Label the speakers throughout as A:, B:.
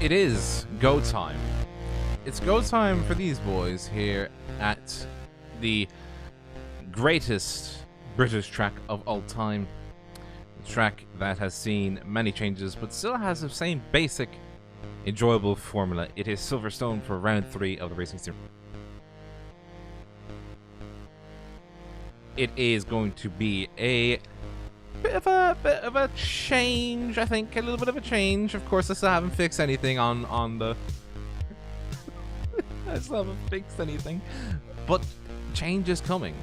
A: It is go time. It's go time for these boys here at the greatest British track of all time. A track that has seen many changes, but still has the same basic, enjoyable formula. It is Silverstone for round 3 of the Racing Sim. It is going to be a bit of a change, I think. A little bit of a change. Of course, I still haven't fixed anything on the... I still haven't fixed anything. But change is coming.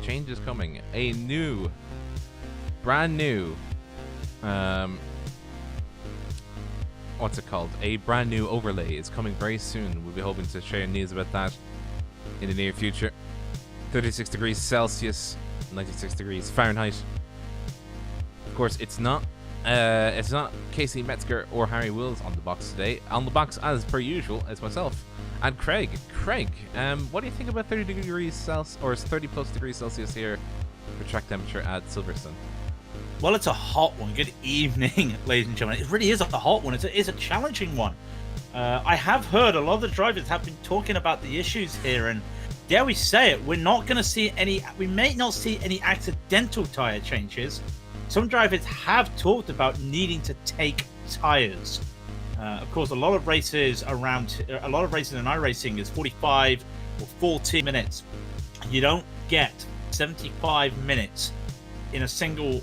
A: Change is coming. A new, brand new, what's it called? A brand new overlay is coming very soon. We'll be hoping to share news about that in the near future. 36 degrees Celsius, 96 degrees Fahrenheit. Of course, it's not Casey Metzger or Harry Wills on the box today. On the box, as per usual, is myself and Craig. Craig, what do you think about 30 degrees Celsius or 30 plus degrees Celsius here for track temperature at Silverstone?
B: Well, it's a hot one. Good evening, ladies and gentlemen. It really is a hot one. It's a challenging one. I have heard a lot of the drivers have been talking about the issues here, and dare we say it, we're not going to see any. We may not see any accidental tire changes. Some drivers have talked about needing to take tires. Of course, a lot of races in iRacing is 45 or 40 minutes. You don't get 75 minutes in a single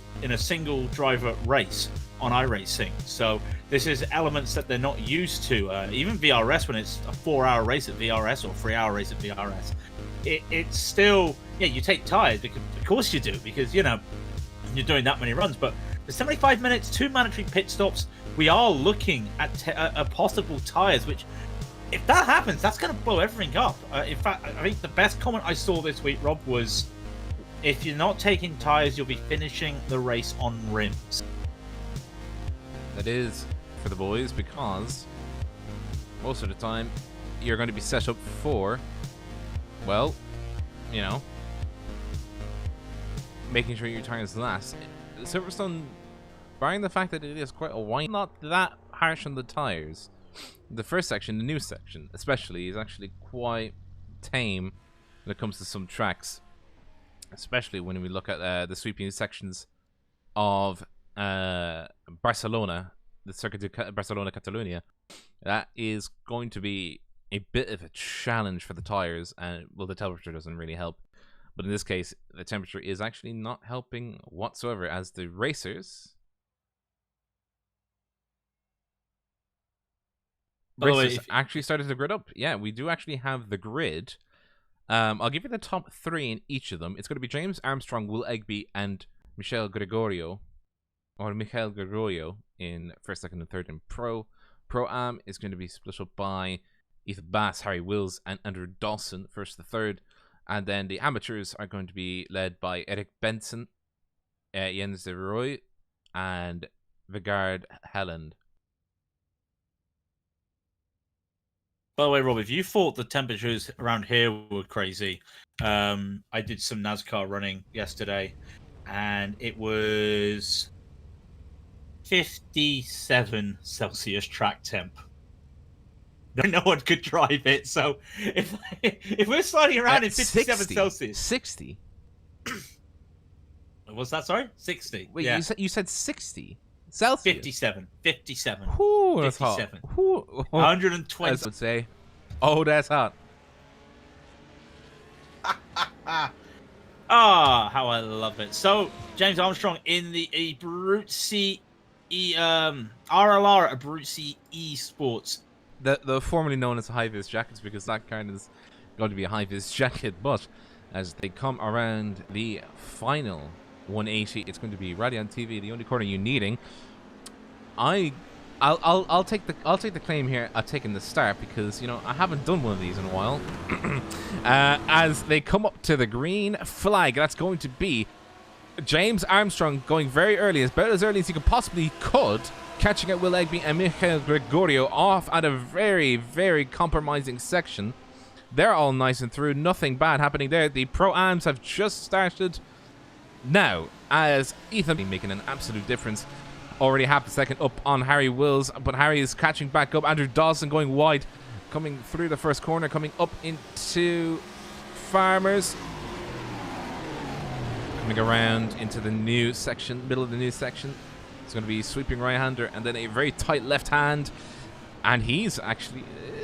B: driver race on iRacing. So this is elements that they're not used to. Even VRS, when it's a 4-hour race at VRS or 3-hour race at VRS, it's still, yeah, you take tires because of course you do, because you know you're doing that many runs. But the 75 minutes, 2 mandatory pit stops, we are looking at possible tires, which if that happens, that's going to blow everything up. In fact, I think the best comment I saw this week, Rob, was if you're not taking tires, you'll be finishing the race on rims.
A: That is for the boys, because most of the time you're going to be set up for, well, you know, making sure your tires last. Silverstone, barring the fact that it is quite a wide, not that harsh on the tires. The first section, the new section especially, is actually quite tame when it comes to some tracks, especially when we look at the sweeping sections of Barcelona, the Circuit de Barcelona Catalunya. That is going to be a bit of a challenge for the tires, and well, the temperature doesn't really help. But in this case, the temperature is actually not helping whatsoever, as the racers actually started to grid up. Yeah, we do actually have the grid. I'll give you the top 3 in each of them. It's going to be James Armstrong, Will Egby, and Michael Gregorio in first, second, and third in Pro. Pro-Am is going to be split up by Ethan Bass, Harry Wills, and Andrew Dawson, first to third. And then the amateurs are going to be led by Erik Benson, Jens de Roy, and Vegard Helland.
B: By the way, Rob, if you thought the temperatures around here were crazy, I did some NASCAR running yesterday, and it was 57 Celsius track temp. No one could drive it, so if we're sliding around in 57
A: 60,
B: Celsius...
A: 60?
B: What's that, sorry? 60.
A: Wait,
B: yeah.
A: you said 60? Celsius?
B: 57.
A: Ooh, that's
B: 57.
A: hot. Ooh.
B: 120.
A: I would say. Oh, that's hot.
B: How I love it. So, James Armstrong in the Abruzzi RLR Abruzzi Esports.
A: The formerly known as high-vis jackets, because that kind is going to be a high-vis jacket, but as they come around the final 180, it's going to be Raidillon TV, the only corner you're needing. I'll take the claim here at taking the start, because you know I haven't done one of these in a while. As they come up to the green flag, that's going to be James Armstrong going very early, about as early as he could, catching out Will Egby and Michael Gregorio off at a very, very compromising section. They're all nice and through, nothing bad happening there. The Pro-Ams have just started now, as Ethan making an absolute difference. Already half a second up on Harry Wills, but Harry is catching back up. Andrew Dawson going wide, coming through the first corner, coming up into Farmers. Coming around into the new section, middle of the new section. It's going to be sweeping right-hander and then a very tight left hand. And he's actually...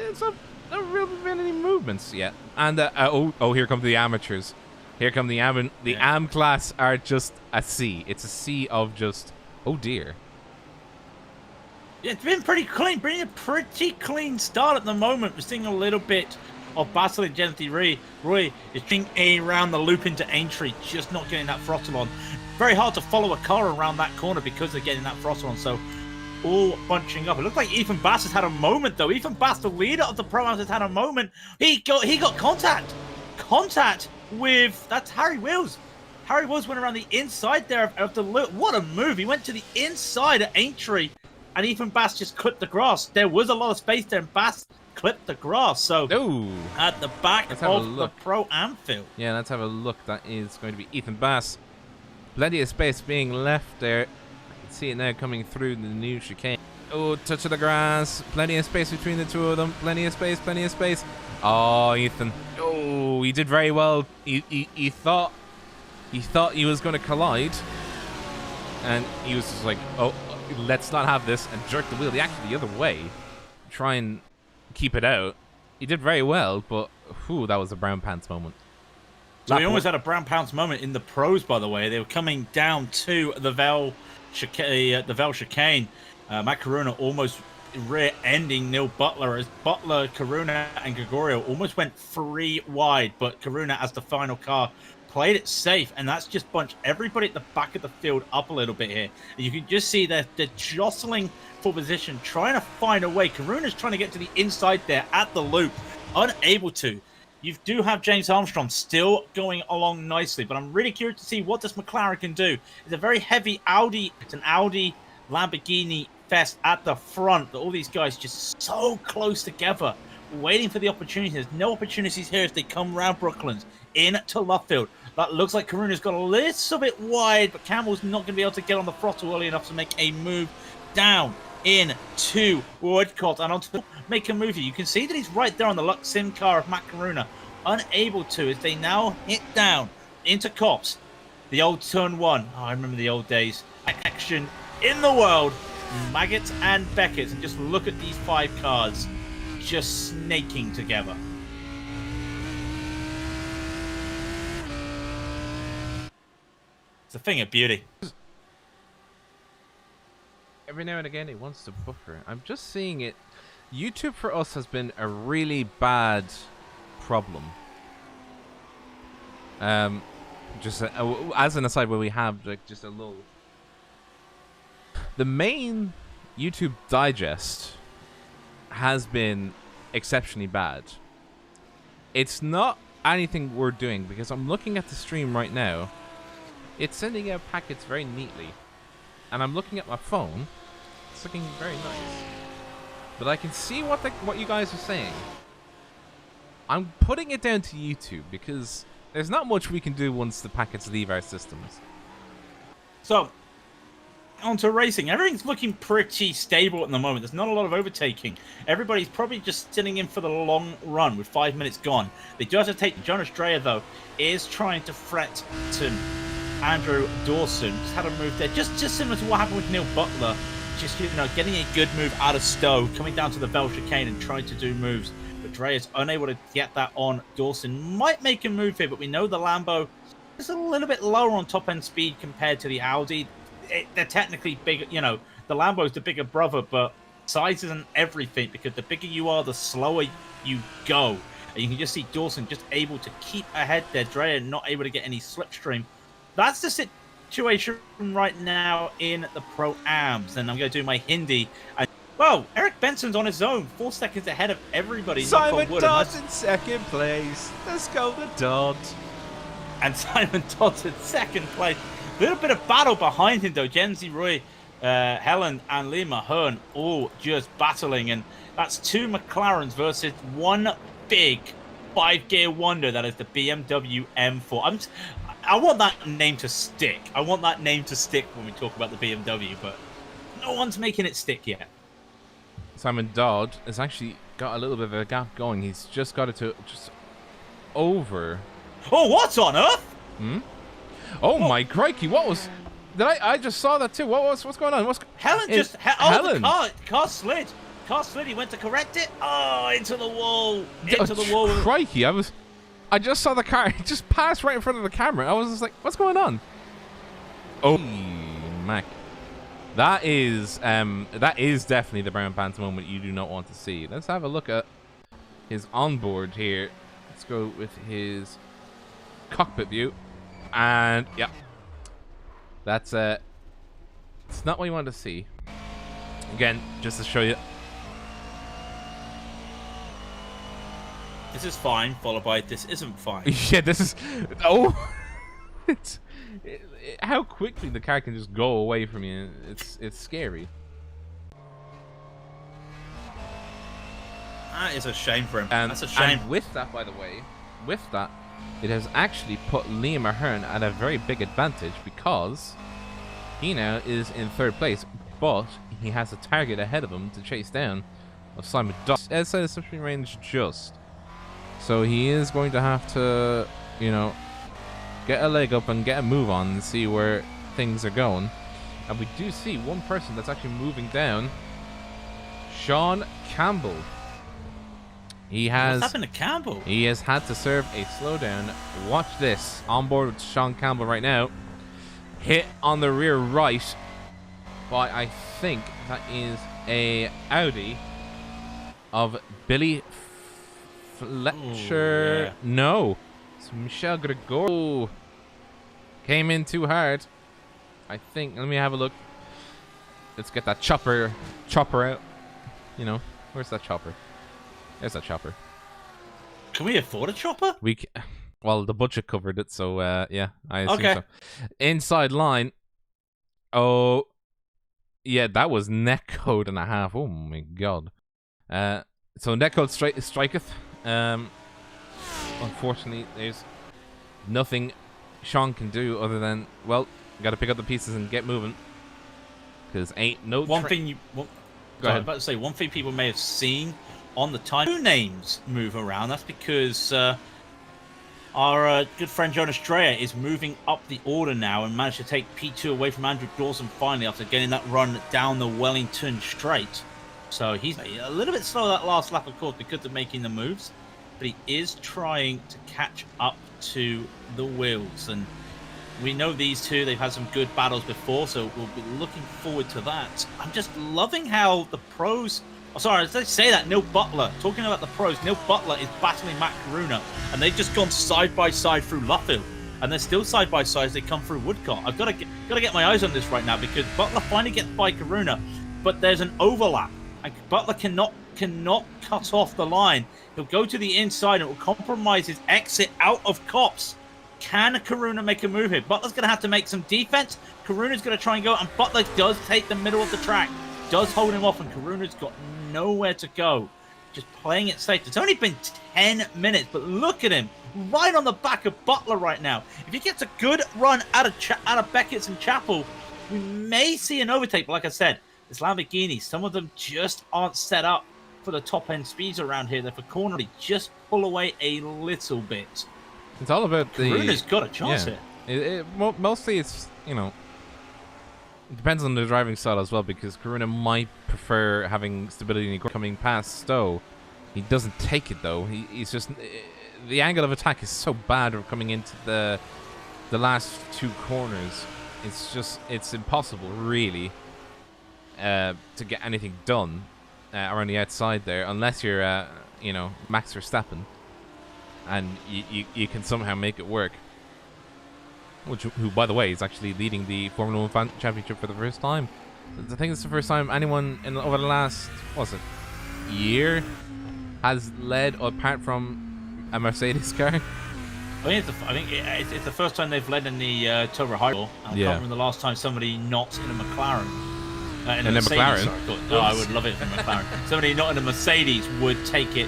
A: It's not really been any movements yet. And, here come the amateurs. Here come the AM class are just a C. It's a C of just... Oh, dear.
B: Yeah, it's been pretty clean. Bringing a pretty clean start at the moment. We're seeing a little bit of battle in GMT. Roy is trying around the loop into Aintree, just not getting that throttle on. Very hard to follow a car around that corner because they're getting that throttle on. So all bunching up. It looks like Ethan Bass has had a moment though. Ethan Bass, the leader of the Pro-Ams, has had a moment. He got contact with, that's Harry Wills. Harry Wills went around the inside there of the loop. What a move. He went to the inside of Aintree and Ethan Bass just clipped the grass. There was a lot of space there and Bass clipped the grass. So at the back of the Pro-Am field.
A: Yeah, let's have a look. That is going to be Ethan Bass. Plenty of space being left there. I can see it now coming through the new chicane. Oh, touch of the grass. Plenty of space between the two of them. Plenty of space. Oh, Ethan. Oh, he did very well. He thought he was going to collide. And he was just like, oh, let's not have this. And jerked the wheel actually the other way. Try and keep it out. He did very well, but that was a brown pants moment.
B: So we almost had a brown pants moment in the pros, by the way. They were coming down to the Vel chicane. Matt Karuna almost rear-ending Neil Butler as Butler, Karuna, and Gregorio almost went 3 wide, but Karuna, as the final car, played it safe, and that's just bunched everybody at the back of the field up a little bit here. And you can just see they're jostling for position, trying to find a way. Karuna's trying to get to the inside there at the loop, unable to. You do have James Armstrong still going along nicely, but I'm really curious to see what this McLaren can do. It's a very heavy Audi. It's an Audi Lamborghini fest at the front. All these guys just so close together, waiting for the opportunity. There's no opportunities here as they come round Brooklands into Luffield. That looks like Karuna's got a little bit wide, but Campbell's not going to be able to get on the throttle early enough to make a move down into Woodcourt and onto the make a move here. You can see that he's right there on the Lux Sim car of Matt Karuna, unable to as they now hit down into Cops. The old turn 1. Oh, I remember the old days. Action in the world. Maggots and Beckett's, and just look at these 5 cars just snaking together. It's a thing of beauty.
A: Every now and again it wants to buffer. I'm just seeing it. YouTube for us has been a really bad problem. Just as an aside, where we have like just a little. The main YouTube digest has been exceptionally bad. It's not anything we're doing because I'm looking at the stream right now. It's sending out packets very neatly. And I'm looking at my phone. It's looking very nice. But I can see what you guys are saying. I'm putting it down to YouTube because there's not much we can do once the packets leave our systems.
B: So, onto racing. Everything's looking pretty stable at the moment. There's not a lot of overtaking. Everybody's probably just sitting in for the long run with 5 minutes gone. They do have to take Jonas Dreyer, though, is trying to threaten Andrew Dawson. Just had a move there. Just similar to what happened with Neil Butler. Just, getting a good move out of Stowe, coming down to the Vel chicane and trying to do moves. But Dreyer unable to get that on. Dawson might make a move here, but we know the Lambo is a little bit lower on top-end speed compared to the Audi. They're technically bigger, the Lambo's the bigger brother, but size isn't everything because the bigger you are, the slower you go. And you can just see Dawson just able to keep ahead there. Dreyer not able to get any slipstream. That's the situation right now in the Pro-Ams. And I'm going to do my Hindi. And, well, Eric Benson's on his own, 4 seconds ahead of everybody.
A: Simon Dodd's in second place. Let's go to Dodd.
B: And Simon Dodd's in second place. A little bit of battle behind him, though. Jenzy Roy, Helen, and Lee Mahern all just battling. And that's 2 McLarens versus 1 big 5-gear wonder. That is the BMW M4. I want that name to stick. I want that name to stick when we talk about the BMW. But no one's making it stick yet.
A: Simon Dodd has actually got a little bit of a gap going. He's just got it to just over.
B: Oh, what on earth?
A: Hmm? Oh my crikey! What was? Did I just saw that too. What's going on?
B: Helen just
A: Helen.
B: The car slid. Car slid. He went to correct it. Oh, into the wall. Into the wall.
A: Crikey! I just saw the car. It just passed right in front of the camera. I was just like, what's going on? Oh, Mac. That is definitely the brown pants moment you do not want to see. Let's have a look at his onboard here. Let's go with his cockpit view. And yeah, that's it's not what you want to see. Again, just to show you.
B: This is fine, followed by this isn't fine.
A: Yeah, this is. Oh, how quickly the car can just go away from you. It's scary.
B: That is a shame for him. That's a shame.
A: And with that, by the way, it has actually put Liam Ahern at a very big advantage because he now is in third place, but he has a target ahead of him to chase down of Simon Dodd. It says something range just. So he is going to have to, you know, get a leg up and get a move on and see where things are going. And we do see one person that's actually moving down. Sean Campbell. What's
B: happened to Campbell?
A: He has had to serve a slowdown. Watch this. On board with Sean Campbell right now. Hit on the rear right by, I think that is a Audi of Billy Fletcher.
B: Ooh, yeah.
A: No. It's Michel Gregorio. Came in too hard. I think. Let me have a look. Let's get that chopper out. You know, where's that chopper? There's that chopper.
B: Can we afford a chopper?
A: Well, the budget covered it, so yeah, I assume
B: okay.
A: so. Inside line. Oh, yeah, that was netcode and a half. Oh my god. So netcode striketh. Unfortunately, there's nothing Sean can do other than, well, got to pick up the pieces and get moving. Because ain't no.
B: One thing
A: Go ahead.
B: I was about to say, one thing people may have seen on the time, two names move around. That's because our good friend Jonas Dreyer is moving up the order now and managed to take P2 away from Andrew Dawson finally after getting that run down the Wellington straight. So he's a little bit slow that last lap, of course, because of making the moves, but he is trying to catch up to the wheels. And we know these two, they've had some good battles before, so we'll be looking forward to that. I'm just loving how the pros... Oh, sorry, as they say that, Neil Butler, talking about the pros, Neil Butler is battling Matt Karuna, and they've just gone side by side through Luffield, and they're still side by side as they come through Woodcote. I've got to get my eyes on this right now, because Butler finally gets by Karuna, but there's an overlap, and Butler cannot cut off the line. He'll go to the inside, and it will compromise his exit out of Copse. Can Karuna make a move here? Butler's going to have to make some defense. Karuna's going to try and go, and Butler does take the middle of the track, does hold him off, and Karuna's got nowhere to go. Just playing it safe. It's only been 10 minutes, but look at him right on the back of Butler right now. If he gets a good run out of Beckett's and Chapel, we may see an overtake. But like I said, this Lamborghini, some of them just aren't set up for the top end speeds around here. They're for corner. They just pull away a little bit.
A: It's all about the...
B: Karuna's got a chance here.
A: Mostly it's, you know, it depends on the driving style as well, because Karuna might prefer having stability coming past Stowe. He doesn't take it though. He's just... The angle of attack is so bad coming into the last two corners. It's just... It's impossible, really, to get anything done around the outside there, unless you're, you know, Max Verstappen. And you can somehow make it work. Who, by the way, is actually leading the Formula 1 Championship for the first time. I think it's the first time anyone over the last, year has led apart from a Mercedes car.
B: I think it's the first time they've led in the Toro Hydro. I can't remember the last time somebody not in a McLaren. In a Mercedes,
A: McLaren?
B: Sorry. No, I would love it in a McLaren. Somebody not in a Mercedes would take it.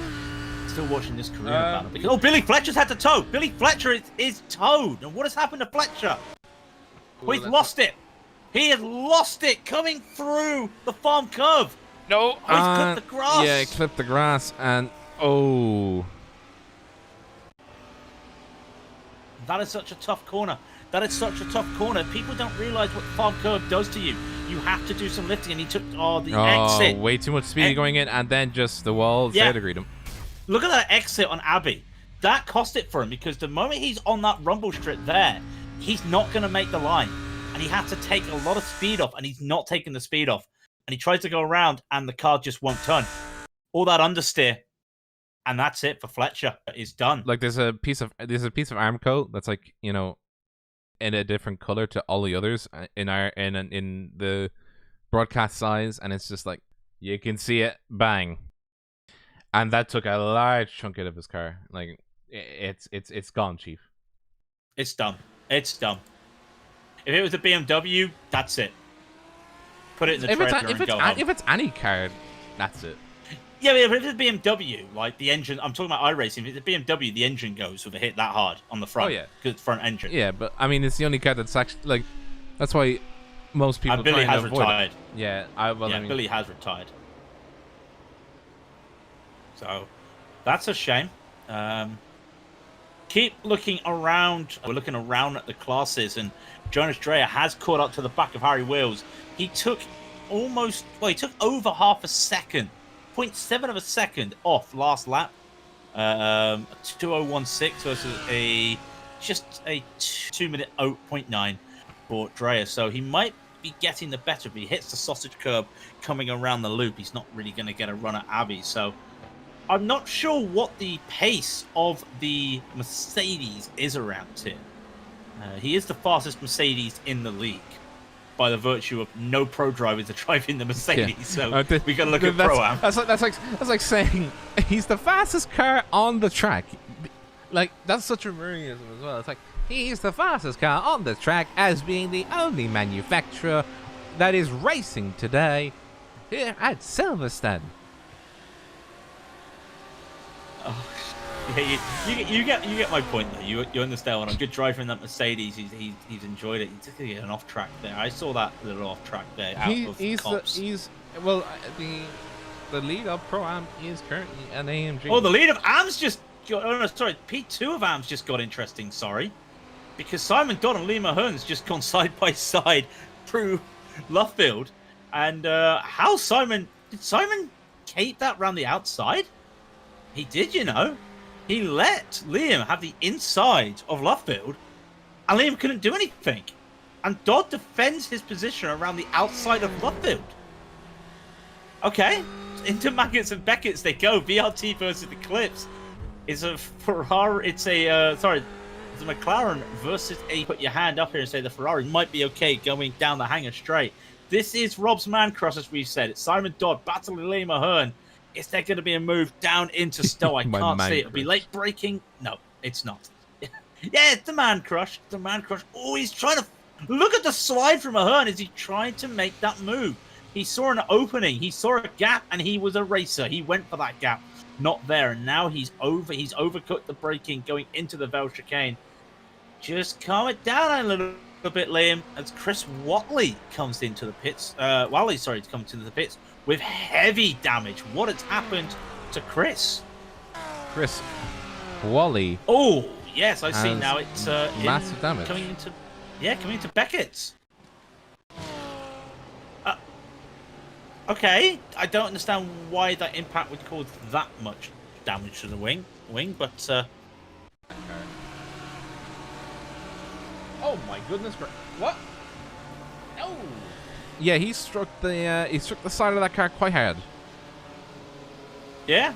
B: Still watching this Karuna battle. Because, Billy Fletcher's had to tow. Billy Fletcher is towed. And what has happened to Fletcher? Well, he's lost it. He has lost it coming through the farm curve.
A: No.
B: Oh, he's clipped the grass.
A: Yeah, he clipped the grass, and oh.
B: That is such a tough corner. That is such a tough corner. People don't realize what the farm curve does to you. You have to do some lifting, and he took the exit.
A: Way too much speed going in, and then just the walls there to greet him.
B: Look at that exit on Abbey. That cost it for him, because the moment he's on that rumble strip there, he's not going to make the line. And he has to take a lot of speed off, and he's not taking the speed off. And he tries to go around, and the car just won't turn. All that understeer, and that's it for Fletcher. It's done.
A: Like there's a piece of Armco that's like, you know, in a different color to all the others in the broadcast size, and it's just like you can see it, bang, and that took a large chunk out of his car. Like it's gone, Chief.
B: It's done. It's done. If it was a BMW, that's it. Put it in the trailer and go home.
A: If it's any car, that's it.
B: Yeah, but if it's a BMW, like the engine, I'm talking about iRacing. If it's a BMW, the engine goes with a hit that hard on the front.
A: Oh yeah,
B: because it's front engine.
A: Yeah, but I mean, it's the only car that's actually like. That's why most people.
B: Billy has retired.
A: Yeah,
B: Billy has retired. So that's a shame. Keep looking around. We're looking around at the classes, and Jonas Dreyer has caught up to the back of Harry Wheels. He took he took over half a second. 0.7 of a second off last lap. 2016 versus just a 2-minute 0.9 for Dreyer. So he might be getting the better, but he hits the sausage curb coming around the loop. He's not really going to get a run at Abbey. So I'm not sure what the pace of the Mercedes is around here. He is the fastest Mercedes in the league, by the virtue of no pro drivers are driving the Mercedes. Yeah. So we got to look at Pro-Am.
A: That's like saying he's the fastest car on the track. Like, that's such a Murrayism as well. It's like, he's the fastest car on the track as being the only manufacturer that is racing today here at Silverstone.
B: Oh, yeah, you get my point though. You understand when I'm good driving that Mercedes. He's enjoyed it. He took an off track there. I saw that little off track there.
A: The lead of Pro-Am is currently an AMG.
B: Oh, the lead of AM's just got. Oh no, sorry. P2 of AM's just got interesting. Sorry, because Simon Dodd and Lee Mahern's just gone side by side through Luffield, and did Simon cape that round the outside? He did, you know. He let Liam have the inside of Luffield, and Liam couldn't do anything. And Dodd defends his position around the outside of Luffield. Okay, into Maggots and Beckett's they go. VRT versus Eclipse. It's a Ferrari. It's a McLaren versus a. Put your hand up here and say the Ferrari might be okay going down the hangar straight. This is Rob's man crush, as we've said. It's Simon Dodd battling Liam Ahern. Is there going to be a move down into Stowe? I can't see it. It'll be late braking. No, it's not. Yeah, it's the man crush. The man crush. Oh, he's trying to look at the slide from Ahern. Is he trying to make that move? He saw an opening. He saw a gap, and he was a racer. He went for that gap. Not there, and now he's overcooked the braking going into the Vel chicane. Just calm it down a little bit, Liam, as Chris Watley comes into the pits. Comes into the pits with heavy damage. What has happened to Chris?
A: Chris Wally.
B: Oh, yes, I see now. It's
A: massive damage
B: coming into Beckett's. Okay, I don't understand why that impact would cause that much damage to the wing, but
A: oh my goodness! What? No. Yeah, he struck the side of that car quite hard.
B: Yeah.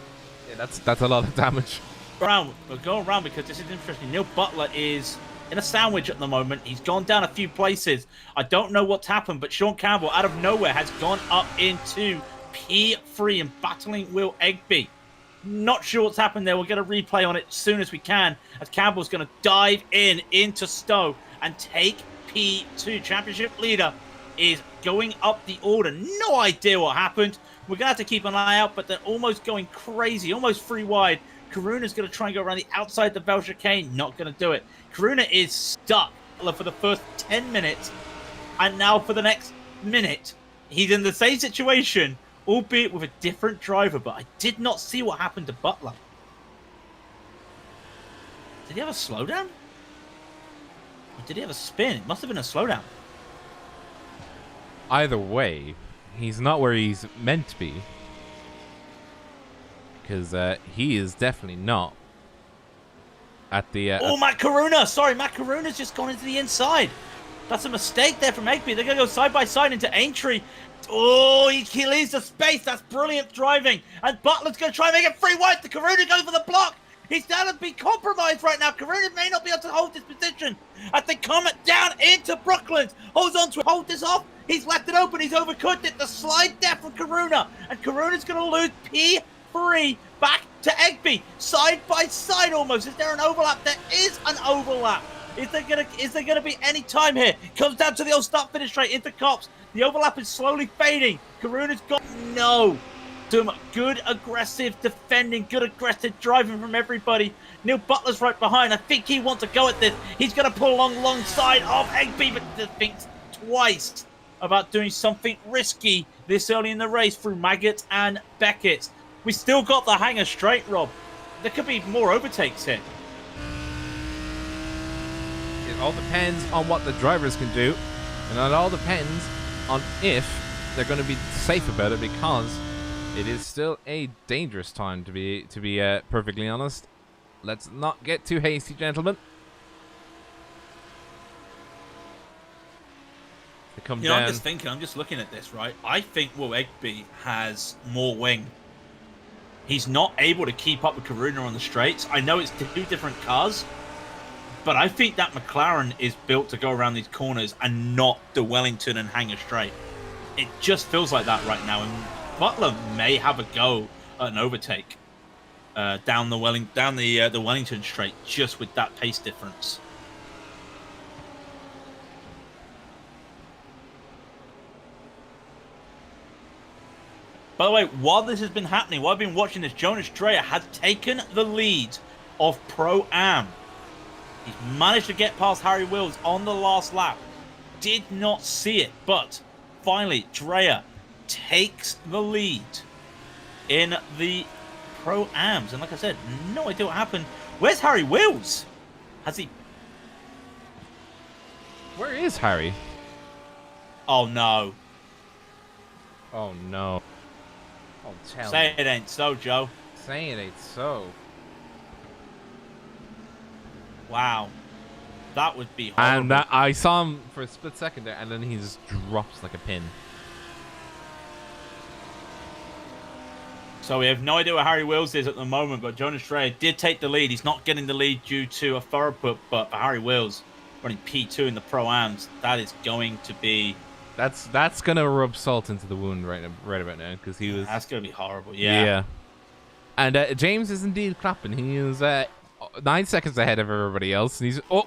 A: Yeah, that's a lot of damage.
B: We'll go around because this is interesting. Neil Butler is in a sandwich at the moment. He's gone down a few places. I don't know what's happened, but Sean Campbell, out of nowhere, has gone up into P3 and battling Will Egby. Not sure what's happened there. We'll get a replay on it as soon as we can, as Campbell's going to dive into Stowe and take P2. Championship leader is going up the order. No idea what happened. We're going to have to keep an eye out, but they're almost going crazy, almost free wide. Karuna's going to try and go around the outside of the Vel chicane. Not going to do it. Karuna is stuck for the first 10 minutes And now for the next minute, he's in the same situation, albeit with a different driver. But I did not see what happened to Butler. Did he have a slowdown? Or did he have a spin? It must have been a slowdown.
A: Either way, he's not where he's meant to be. Because he is definitely not at the...
B: oh, Matt Karuna! Sorry, Matt Karuna's just gone into the inside. That's a mistake there from Egby. They're going to go side by side into Aintree. Oh, he leaves the space. That's brilliant driving. And Butler's going to try and make it free wide. The Karuna goes for the block. He's down to be compromised right now. Karuna may not be able to hold this position as they come down into Brooklands. Holds on to it. Hold this off. He's left it open. He's overcooked it. The slide there from Karuna. And Karuna's going to lose P3 back to Egby. Side by side almost. Is there an overlap? There is an overlap. Is there gonna be any time here? Comes down to the old start finish straight into Cops. The overlap is slowly fading. Karuna's got no. Some good aggressive defending, good aggressive driving from everybody. Neil Butler's right behind. I think he wants to go at this. He's gonna pull alongside of Egby, but thinks twice about doing something risky this early in the race through Maggot and Beckett. We still got the hanger straight, Rob. There could be more overtakes here.
A: It all depends on what the drivers can do, and it all depends on if they're going to be safe about it, because it is still a dangerous time to be perfectly honest. Let's not get too hasty, gentlemen. They come down.
B: I'm just looking at this, right? I think Will Egby has more wing. He's not able to keep up with Karuna on the straights. I know it's two different cars, but I think that McLaren is built to go around these corners and not the Wellington and Hanger straight. It just feels like that right now, and Butler may have a go at an overtake down the Wellington straight just with that pace difference. By the way, while this has been happening, while I've been watching this, Jonas Dreyer has taken the lead of Pro-Am. He's managed to get past Harry Wills on the last lap. Did not see it, but finally, Dreyer takes the lead in the Pro-Ams. And like I said, no idea what happened. Where's Harry Wills? Has he...
A: Where is Harry?
B: Oh, no.
A: Oh, no. Oh, tell
B: Say
A: me.
B: it ain't so, Joe.
A: Say it ain't so.
B: Wow. That would be horrible.
A: And I saw him for a split second there, and then he just drops like a pin.
B: So we have no idea where Harry Wills is at the moment, but Jonas Dreyer did take the lead. He's not getting the lead due to a thorough put, but for Harry Wills running P2 in the Pro-Ams, that is going to be...
A: That's gonna rub salt into the wound right about now, because he was...
B: That's gonna be horrible, yeah.
A: And James is indeed clapping. He is 9 seconds ahead of everybody else, and he's... Oh,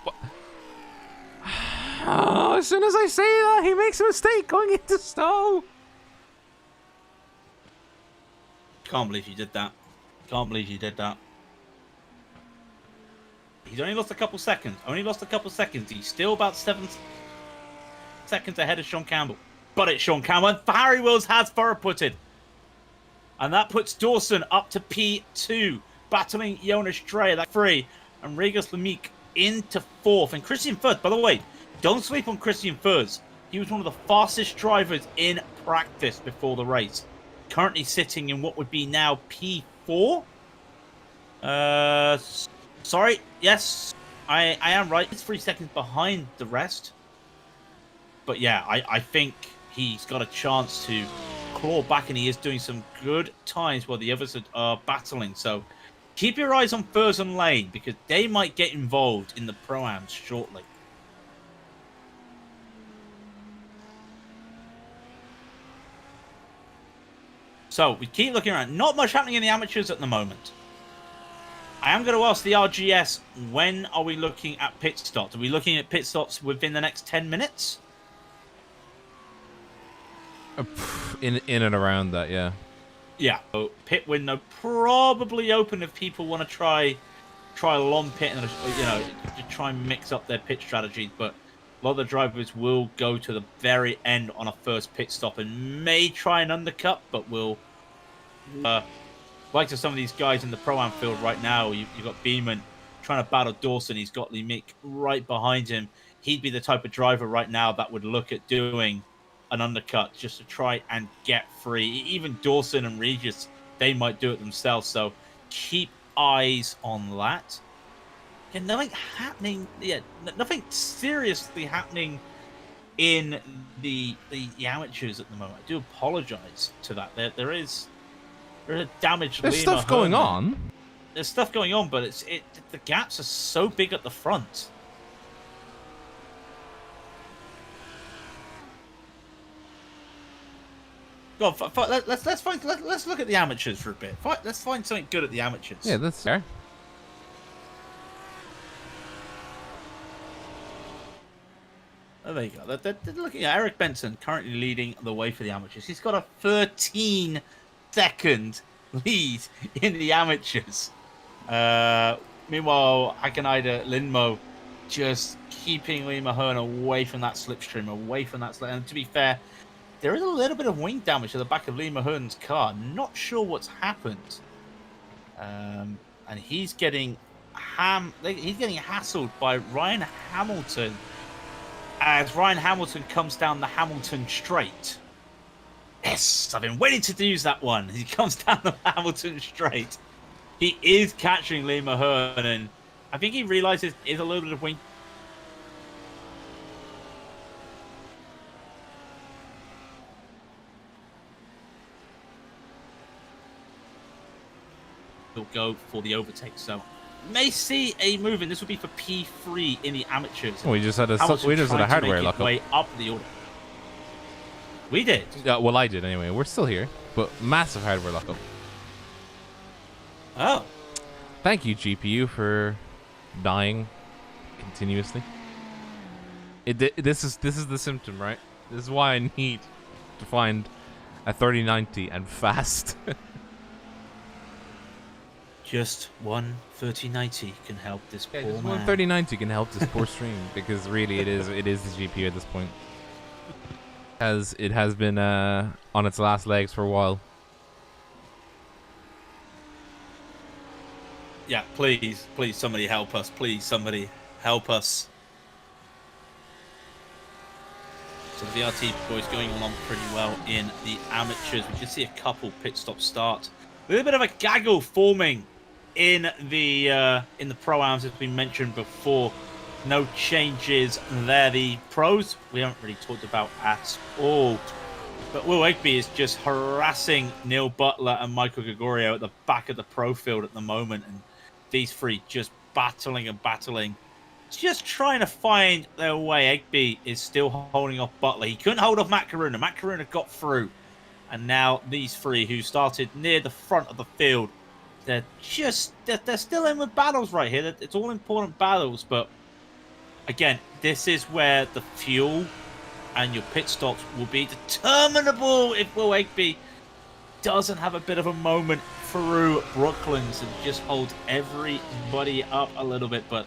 A: as soon as I say that, he makes a mistake going into stall.
B: Can't believe you did that. Can't believe you did that. He's only lost a couple seconds. He's still about 7 seconds ahead of Sean Campbell. But it's Sean Campbell. And Harry Wills has thorough-putted. And that puts Dawson up to P2. Battling Jonas Dreyer. That's 3. And Regis Lamique into 4th. And Christian Furth, by the way, don't sleep on Christian Furth. He was one of the fastest drivers in practice before the race. Currently sitting in what would be now P4. Sorry. Yes, I am right. It's 3 seconds behind the rest. But yeah, I think he's got a chance to claw back, and he is doing some good times while the others are battling. So keep your eyes on Furz and Lane, because they might get involved in the Pro-Ams shortly. So we keep looking around. Not much happening in the amateurs at the moment. I am going to ask the RGS, when are we looking at pit stops? Are we looking at pit stops within the next 10 minutes?
A: In and around that, yeah.
B: Yeah. So pit window probably open if people want to try a long pit and to try and mix up their pit strategies. But A lot of the drivers will go to the very end on a first pit stop and may try an undercut, but will like to some of these guys in the Pro-Am field right now. You've got Beeman trying to battle Dawson. He's got Lee Mick right behind him. He'd be the type of driver right now that would look at doing an undercut just to try and get free. Even Dawson and Regis, they might do it themselves. So keep eyes on that. And nothing happening. Yeah, nothing seriously happening in the amateurs at the moment. I do apologize to that. There's a damaged.
A: There's stuff going on.
B: There's stuff going on, but the gaps are so big at the front. Go on, let's look at the amateurs for a bit. Let's find something good at the amateurs.
A: Yeah, that's fair.
B: Oh, there you go. They're looking at Eric Benson currently leading the way for the amateurs. He's got a 13-second lead in the amateurs. Meanwhile, Hakanida Lindmo just keeping Lee Mahone away from that slipstream, away from that slip. And to be fair, there is a little bit of wing damage to the back of Lee Mahone's car. Not sure what's happened. And he's getting hassled by Ryan Hamilton as Ryan Hamilton comes down the Hamilton Straight. Yes, I've been waiting to use that one. He comes down the Hamilton Straight. He is catching Lee Mahone, and I think he realizes there's a little bit of wing. He'll go for the overtake, so may see a move, and this will be for P3 in the amateurs.
A: We just had a hardware lockup.
B: Way up the order. We did.
A: Yeah, well, I did anyway. We're still here, but massive hardware lockup.
B: Oh.
A: Thank you, GPU, for dying continuously. This is the symptom, right? This is why I need to find a 3090 and fast.
B: Just one 3090 can help this poor man.
A: One 3090 can help this poor stream, because really it is the GPU at this point. As it has been on its last legs for a while.
B: Yeah, please somebody help us. Please somebody help us. So the VRT boys going along pretty well in the amateurs. We can see a couple pit stop starts. A little bit of a gaggle forming in the Pro-Ams, as we mentioned before. No changes there. The pros, we haven't really talked about at all. But Will Egby is just harassing Neil Butler and Michael Gregorio at the back of the pro field at the moment. And these three just battling and battling. Just trying to find their way. Egby is still holding off Butler. He couldn't hold off Matt Karuna. Matt Karuna got through. And now these three who started near the front of the field, they're still in with battles right here. It's all important battles, but again, this is where the fuel and your pit stops will be determinable if Will Egby doesn't have a bit of a moment through Brooklands and just holds everybody up a little bit, but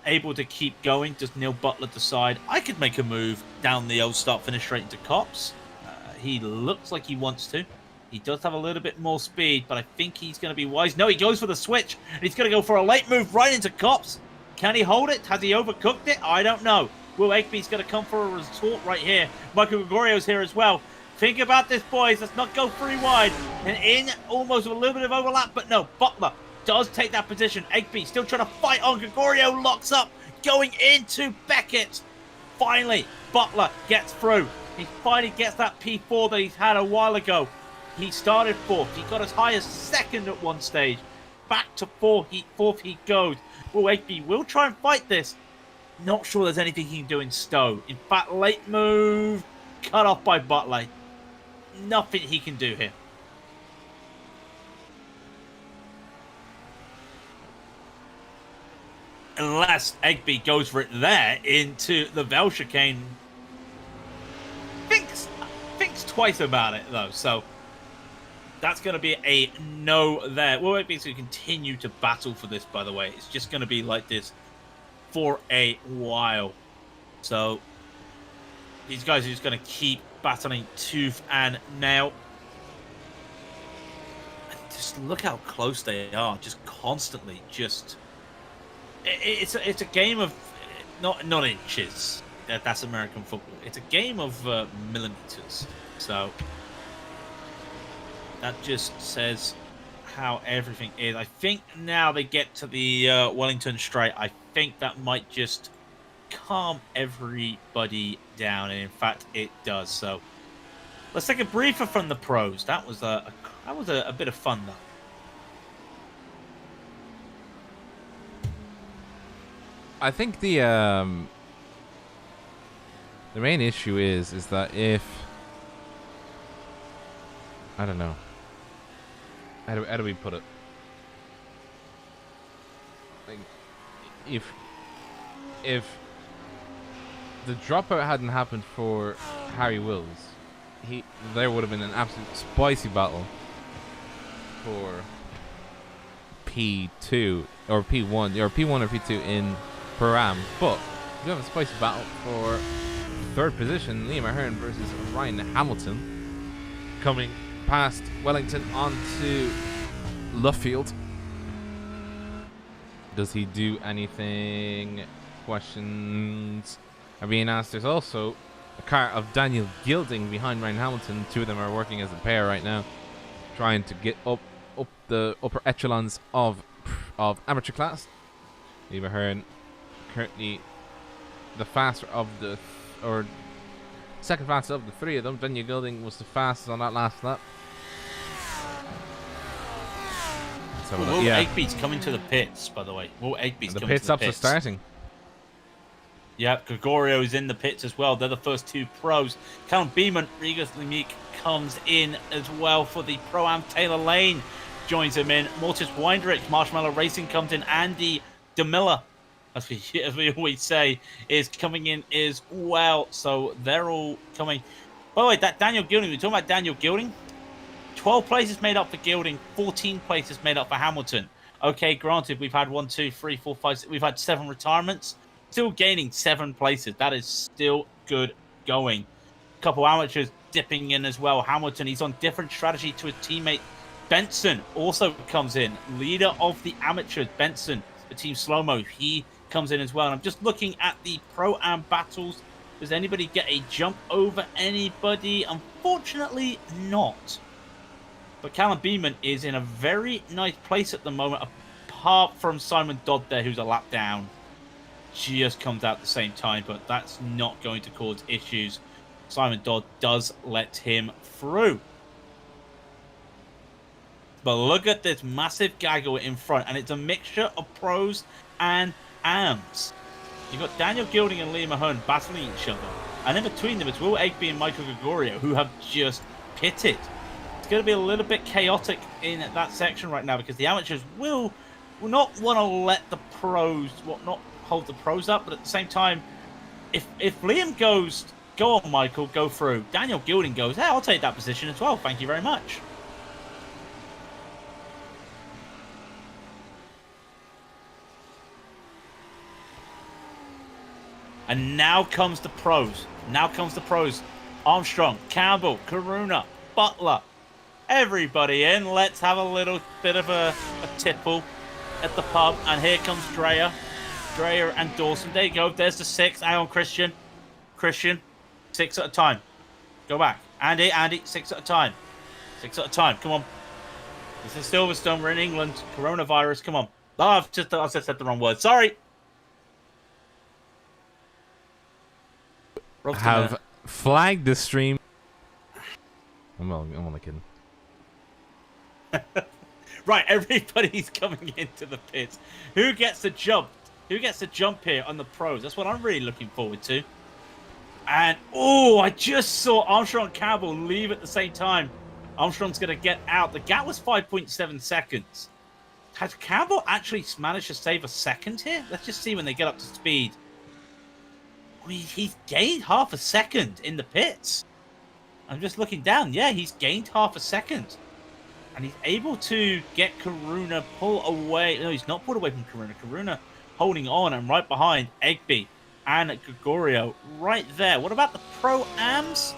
B: able to keep going. Does Neil Butler decide, I could make a move down the old start-finish straight into Cops? He looks like he wants to. He does have a little bit more speed, but I think he's going to be wise. No, he goes for the switch, and he's going to go for a late move right into Cops. Can he hold it? Has he overcooked it? I don't know. Will Egby's going to come for a retort right here. Michael Gregorio's here as well. Think about this, boys. Let's not go three wide. And in almost a little bit of overlap, but no, Butler does take that position. Egby still trying to fight on. Gregorio locks up, going into Beckett. Finally, Butler gets through. He finally gets that P4 that he's had a while ago. He started fourth. He got as high as second at one stage. Back to fourth he goes. Will Egby will try and fight this. Not sure there's anything he can do in Stowe. In fact, late move. Cut off by Butler. Nothing he can do here. Unless Egby goes for it there into the Vel chicane. Thinks twice about it, though. So that's going to be a no there. Will Egby's going to continue to battle for this, by the way. It's just going to be like this for a while. So these guys are just going to keep battling tooth and nail. And just look how close they are, just constantly. Just it's a game of not inches. That's American football. It's a game of millimeters. So that just says how everything is. I think now they get to the Wellington Straight. I think that might just calm everybody down, and in fact, it does. So let's take a briefer from the pros. That was a bit of fun, though.
A: I think the main issue is that if I don't know how do we put it, like if the dropout hadn't happened for Harry Wills, there would have been an absolute spicy battle for P2 or P1 or P2 in Param, but we have a spicy battle for third position, Liam Ahern versus Ryan Hamilton, coming past Wellington onto Luffield. Does he do anything? Questions are being asked. There's also a car of Daniel Gilding behind Ryan Hamilton. Two of them are working as a pair right now, trying to get up the upper echelons of amateur class. Liam Ahern currently the faster of the or second fastest of the three of them. Daniel Gilding was the fastest on that last lap. So
B: Will Egbe's coming to the pits, by the way. Will Egbe's coming to the pits.
A: The pit stops are starting.
B: Yeah, Gregorio is in the pits as well. They're the first two pros. Callum Beeman, Rigas Lemique comes in as well for the Pro-Am. Taylor Lane joins him in. Mortis Weindrich, Marshmallow Racing comes in. Andy DeMiller, as we always say, is coming in as well. So they're all coming. By the way, that Daniel Gilding, we're talking about Daniel Gilding. 12 places made up for Gilding, 14 places made up for Hamilton. Okay, granted, we've had 1, 2, 3, 4, 5, 6, we've had 7 retirements. Still gaining 7 places. That is still good going. A couple amateurs dipping in as well. Hamilton, he's on different strategy to his teammate. Benson also comes in. Leader of the amateurs, Benson, the team Slow-Mo, he comes in as well. And I'm just looking at the Pro-Am battles. Does anybody get a jump over anybody? Unfortunately, not. But Callum Beeman is in a very nice place at the moment, apart from Simon Dodd there, who's a lap down. Just comes out at the same time, but that's not going to cause issues. Simon Dodd does let him through. But look at this massive gaggle in front, and it's a mixture of pros and AMs. You've got Daniel Gilding and Liam Ahern battling each other. And in between them, it's Will Egbe and Michael Gregorio, who have just pitted. It's going to be a little bit chaotic in that section right now, because the amateurs will not want to let the pros, not hold the pros up, but at the same time, if Liam goes, go on Michael, go through. Daniel Gilding goes, hey, I'll take that position as well. Thank you very much. And now comes the pros. Now comes the pros. Armstrong, Campbell, Karuna, Butler. Everybody in. Let's have a little bit of a tipple at the pub. And here comes Dreyer. Dreyer and Dawson. There you go. There's the 6. Hang on, Christian. Christian. 6 at a time. Go back. Andy. 6 at a time. 6 at a time. Come on. This is Silverstone. We're in England. Coronavirus. Come on. Oh, I've just said the wrong word. Sorry.
A: Have flagged the stream. I'm only kidding.
B: Right, everybody's coming into the pits. Who gets the jump? Who gets the jump here on the pros? That's what I'm really looking forward to. And, oh, I just saw Armstrong and Campbell leave at the same time. Armstrong's going to get out. The gap was 5.7 seconds. Has Campbell actually managed to save a second here? Let's just see when they get up to speed. He's gained half a second in the pits. I'm just looking down. Yeah, he's gained half a second. And he's able to get Karuna pull away. No, he's not pulled away from Karuna. Karuna holding on and right behind Egbe. and Gregorio right there. What about the Pro-Ams?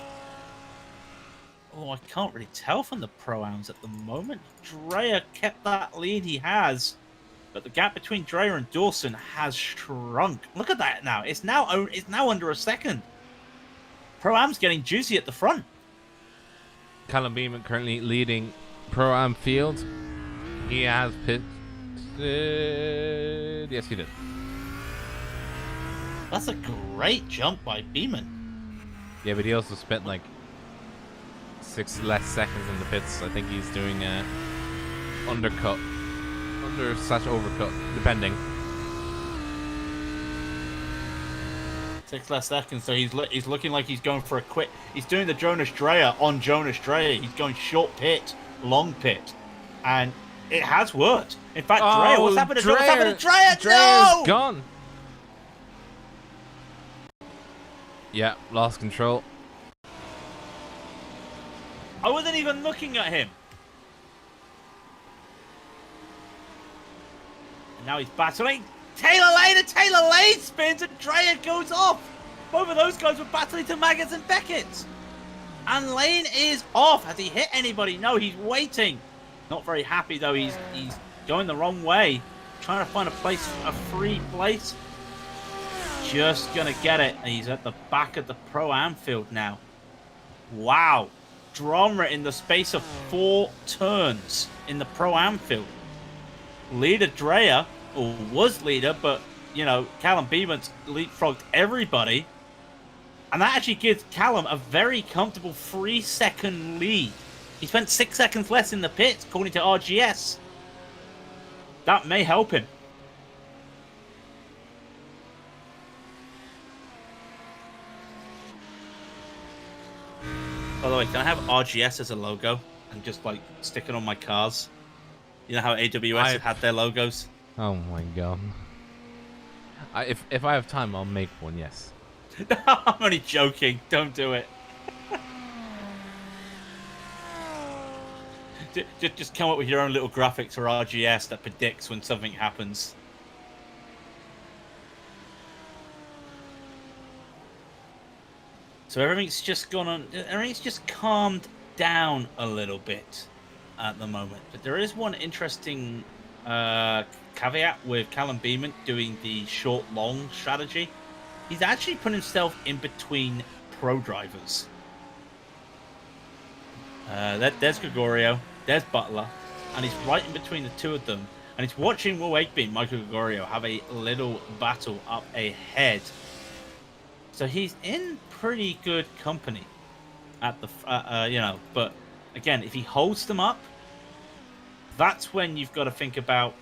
B: Oh, I can't really tell from the Pro-Ams at the moment. Dreyer kept that lead he has, but the gap between Dreyer and Dawson has shrunk. Look at that now. It's now under a second. Pro-Am's getting juicy at the front.
A: Callum Beeman currently leading Pro-Am field. He has pitted. Yes, he did.
B: That's a great jump by Beeman.
A: Yeah, but he also spent like 6 less seconds in the pits. I think he's doing undercut, under/overcut, depending.
B: 6 less seconds, so he's looking like he's going for a quick. He's doing the Jonas Dreyer on Jonas Dreyer. He's going short pit, long pit, and it has worked. In fact, Dreyer, what's happened to Dreyer? What's happened to Dreyer?
A: Dreyer's
B: No!
A: gone. Yeah, lost control.
B: I wasn't even looking at him. And now he's battling. Taylor Lane, and Taylor Lane spins and Dreyer goes off. Both of those guys were battling to Maggots and Beckett. And Lane is off. Has he hit anybody? No, he's waiting. Not very happy though. He's going the wrong way. Trying to find a free place. Just gonna get it. And he's at the back of the Pro-Am field now. Wow. Drama in the space of 4 turns in the Pro-Am field. Leader Dreyer, or was leader, but, you know, Callum Beeman's leapfrogged everybody. And that actually gives Callum a very comfortable 3-second lead. He spent 6 seconds less in the pits, according to RGS. That may help him. By the way, can I have RGS as a logo and just like stick it on my cars? You know how AWS had their logos?
A: Oh my god. If I have time, I'll make one, yes.
B: I'm only joking. Don't do it. Just come up with your own little graphics for RGS that predicts when something happens. So everything's just gone on. Everything's just calmed down a little bit at the moment. But there is one interesting caveat with Callum Beeman doing the short-long strategy. He's actually put himself in between pro drivers. There's Gregorio, there's Butler, and he's right in between the two of them. And he's watching Will Wakeby and Michael Gregorio have a little battle up ahead. So he's in pretty good company at the, you know, but again, if he holds them up, that's when you've got to think about,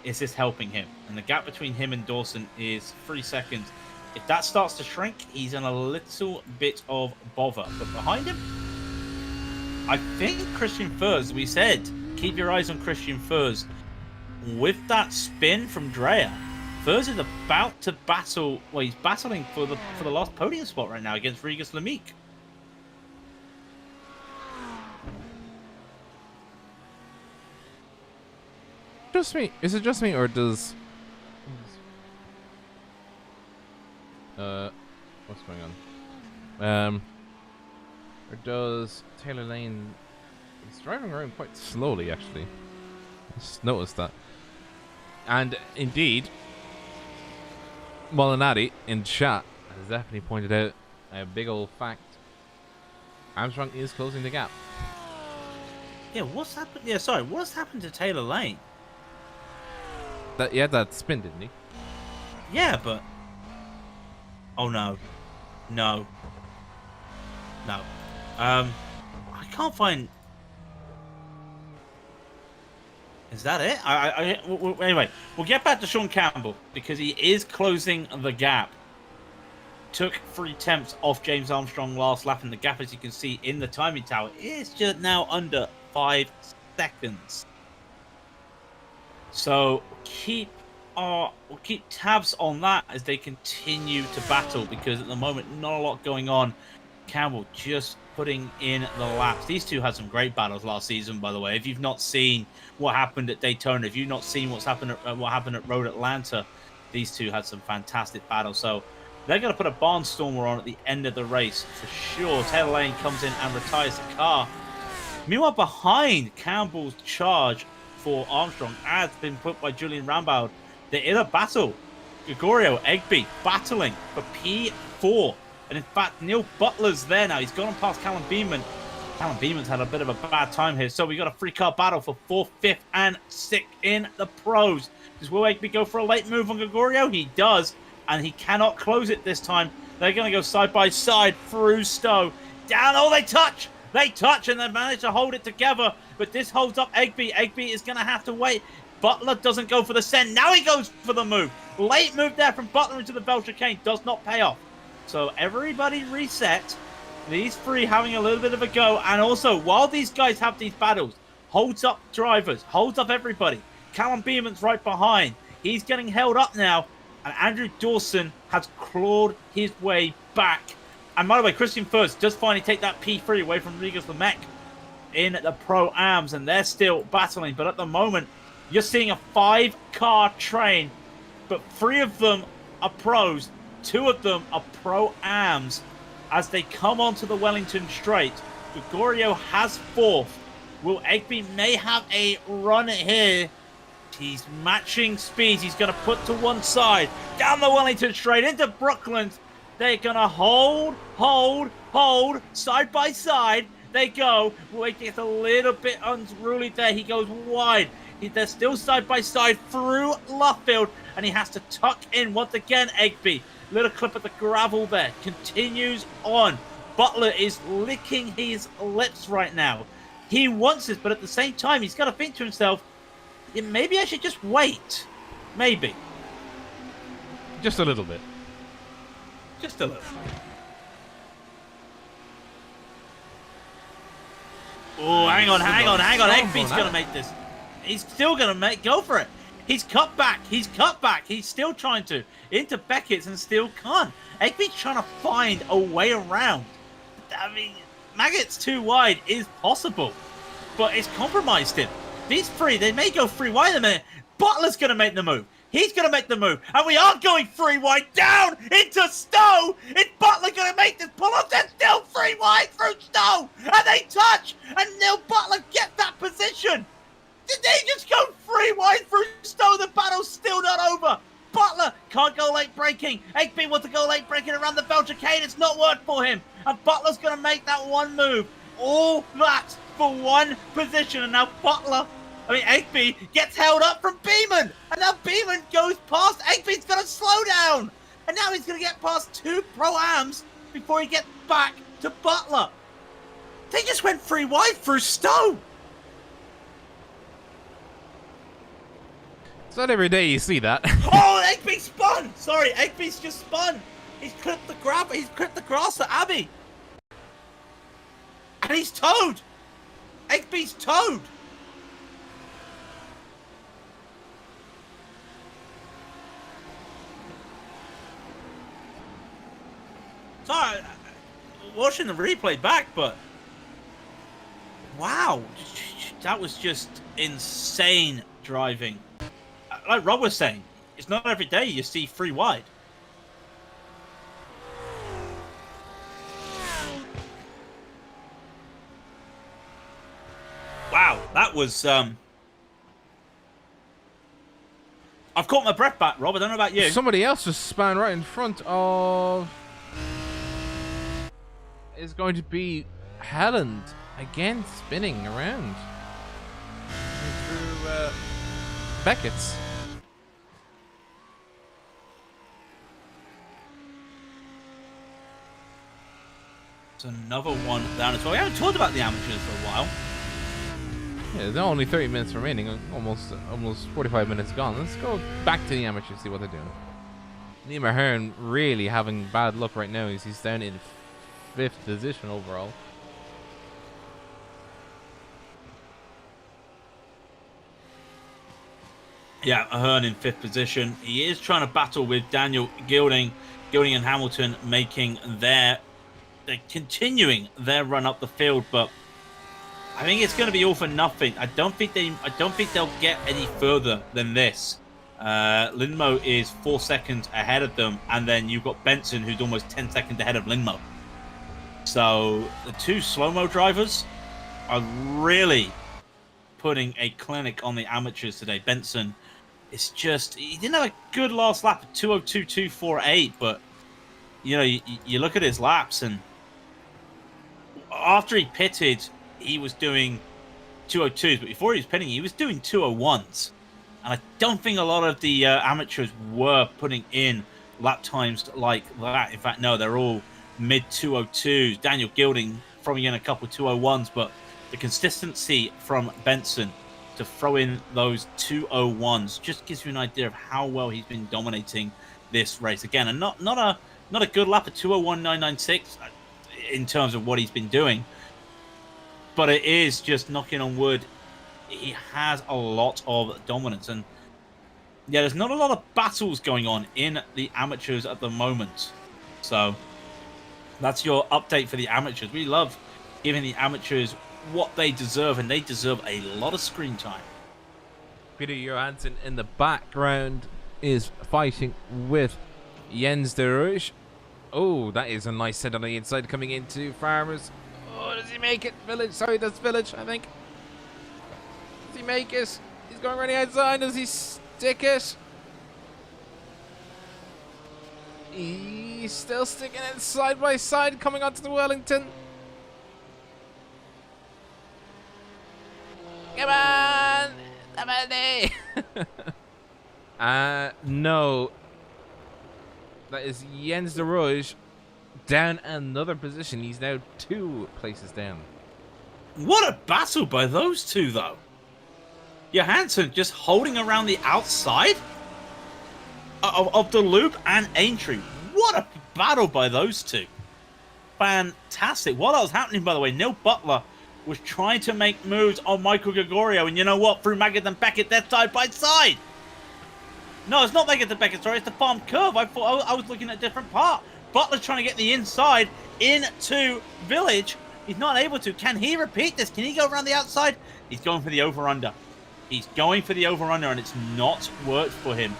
B: is this helping him? And the gap between him and Dawson is 3 seconds. If that starts to shrink, he's in a little bit of bother. But behind him, I think Christian Furs, we said, keep your eyes on Christian Furs. With that spin from Dreyer, Furs is about to battle, well, he's battling for the last podium spot right now against Regis Lamique.
A: Just me? Is it just me, or does... what's going on? Or does Taylor Lane... He's driving around quite slowly, actually. I just noticed that. And indeed, Molinari in chat has definitely pointed out a big old fact. Armstrong is closing the gap.
B: Yeah, what's happened? Yeah, sorry, what's happened to Taylor Lane?
A: That spin, didn't he?
B: Yeah, but... Oh, no. No. No. I can't find... Is that it? Anyway, we'll get back to Sean Campbell, because he is closing the gap. Took 3 tenths off James Armstrong last lap, and the gap, as you can see in the timing tower, is just now under 5 seconds. So we'll keep tabs on that as they continue to battle, because at the moment not a lot going on. Campbell just putting in the laps. These two had some great battles last season, by the way. If you've not seen what happened at Daytona, if you've not seen what happened at Road Atlanta, these two had some fantastic battles. So They're going to put a barnstormer on at the end of the race for sure. Taylor Lane comes in and retires the car. Meanwhile, behind, Campbell's charge for Armstrong has been put by Julian Rambaud. They're in a battle. Gregorio Egby battling for P4. And in fact, Neil Butler's there now. He's gone past Callum Beeman. Callum Beeman's had a bit of a bad time here. So we got a 3-car battle for 4th, 5th, and 6th in the pros. Does Will Egby go for a late move on Gregorio? He does. And he cannot close it this time. They're going to go side by side through Stowe. Down. Oh, they touch. They touch and they manage to hold it together. But this holds up Egby. Egby is going to have to wait. Butler doesn't go for the send. Now he goes for the move. Late move there from Butler into the Bell chicane does not pay off. So everybody reset. These three having a little bit of a go. And also, while these guys have these battles, holds up drivers, holds up everybody. Callum Beeman's right behind. He's getting held up now. And Andrew Dawson has clawed his way back. And by the way, Christian Furst does finally take that P3 away from Rigas Lemecq in the Pro-Ams. And they're still battling. But at the moment, you're seeing a 5-car train. But 3 of them are pros. 2 of them are Pro-Ams. As they come onto the Wellington Straight, Gregorio has 4th. Will Egby may have a run here. He's matching speeds. He's going to put to one side. Down the Wellington Straight into Brooklands. They're going to hold. Side by side. They go. Will Egby gets a little bit unruly there. He goes wide. They're still side by side through Luffield. And he has to tuck in once again, Egby. Little clip at the gravel there. Continues on. Butler is licking his lips right now. He wants this, but at the same time, he's got to think to himself, yeah, maybe I should just wait. Maybe.
A: Just a little bit.
B: Just a little. Oh, hang on. Egby's going to make this. He's still going to go for it. He's cut back. He's still trying to. Into Beckett's and still can't. Egby's trying to find a way around. I mean, Maggot's too wide is possible, but it's compromised him. These 3, they may go 3 wide in a minute. Butler's going to make the move. He's going to make the move. And we are going 3 wide down into Stowe. Is Butler going to make this pull-up? They're still 3 wide through Stowe. And they touch. And Neil Butler gets that position. Did they just go 3 wide through Stowe? The battle's still not over. Butler can't go late braking. Egby wants to go late braking around the Bell chicane. It's not worked for him. And Butler's going to make that one move. All that for one position. And now Egby gets held up from Beeman. And now Beeman goes past. Egby's going to slow down. And now he's going to get past 2 Pro-Ams before he gets back to Butler. They just went 3 wide through Stowe.
A: It's not every day you see that.
B: Oh, Egby spun! Sorry, Egby's just spun. He's clipped the grass at Abbey. And he's towed. Egby's towed. Sorry, watching the replay back, but wow, that was just insane driving. Like Rob was saying, it's not every day you see 3 wide. Wow, that was I've caught my breath back, Rob. I don't know about you.
A: Somebody else just span right in front of. Is going to be Helland again, spinning around through Beckett's.
B: It's another one down as well. We haven't talked about the amateurs for a while.
A: Yeah, there are only 30 minutes remaining, almost 45 minutes gone. Let's go back to the amateurs, see what they're doing. Liam Ahern really having bad luck right now. He's down in 5th position overall.
B: Yeah, Ahern in 5th position. He is trying to battle with Daniel Gilding. Gilding and Hamilton making they're continuing their run up the field, but I think it's going to be all for nothing. I don't think they'll get any further than this. Lindmo is 4 seconds ahead of them, and then you've got Benson, who's almost 10 seconds ahead of Lindmo. So the two slow-mo drivers are really putting a clinic on the amateurs today. Benson, it's just, he didn't have a good last lap of 2:02.248, but you know, you look at his laps, and after he pitted, he was doing 2:02s, but before he was pitting, he was doing 2:01s. And I don't think a lot of the amateurs were putting in lap times like that. In fact, no, they're all mid 2:02s. Daniel Gilding throwing in a couple 2:01s, but the consistency from Benson to throw in those 2:01s just gives you an idea of how well he's been dominating this race again. And not a good lap of 2:01.996 in terms of what he's been doing, but it is just knocking on wood. He has a lot of dominance, and yeah, there's not a lot of battles going on in the amateurs at the moment. So that's your update for the amateurs. We love giving the amateurs what they deserve, and they deserve a lot of screen time.
A: Peter Johansson in the background is fighting with Jens de Rouge. Oh, that is a nice set on the inside coming into Farmers. Oh, does he make it? Village, sorry, that's Village, I think. Does he make it? He's going around the outside. Does he stick it? He's still sticking it side by side, coming onto the Wellington. Come on! Somebody! No. That is Jens de Rouge down another position. He's now 2 places down.
B: What a battle by those two, though. Johansson just holding around the outside of the loop and Aintree. What a battle by those two. Fantastic. While that was happening, by the way, Neil Butler was trying to make moves on Michael Gregorio, and you know what? Through Maggott and Beckett, they're side by side. No, it's not Maggott and Beckett, sorry, it's the farm curve. I thought I was looking at a different part. Butler's trying to get the inside into Village. He's not able to. Can he repeat this? Can he go around the outside? He's going for the over-under. He's going for the over-under, and it's not worked for him.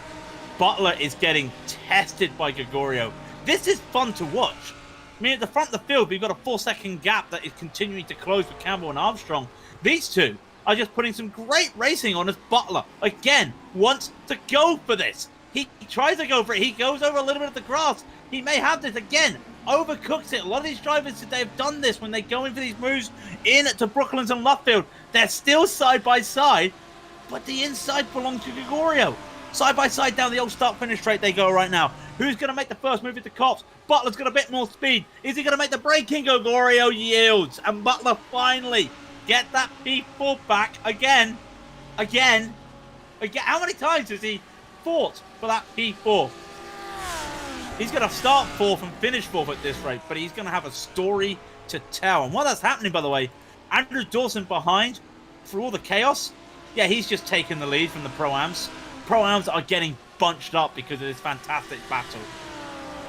B: Butler is getting tested by Gregorio. This is fun to watch. I mean, at the front of the field, we've got a 4-second gap that is continuing to close with Campbell and Armstrong. These two are just putting some great racing on as Butler, again, wants to go for this. He tries to go for it. He goes over a little bit of the grass. He may have this again. Overcooks it. A lot of these drivers today have done this when they go in for these moves into Brooklands and Luffield. They're still side by side, but the inside belongs to Gregorio. Side by side down the old start-finish straight they go right now. Who's going to make the first move into Cops? Butler's got a bit more speed. Is he going to make the braking? Gregorio yields. And Butler finally get that P4 back again. Again. How many times has he fought for that P4? He's going to start 4th and finish 4th at this rate, but he's going to have a story to tell. And while that's happening, by the way, Andrew Dawson behind for all the chaos. Yeah, he's just taken the lead from the Pro-Ams. Pro-Ams are getting bunched up because of this fantastic battle.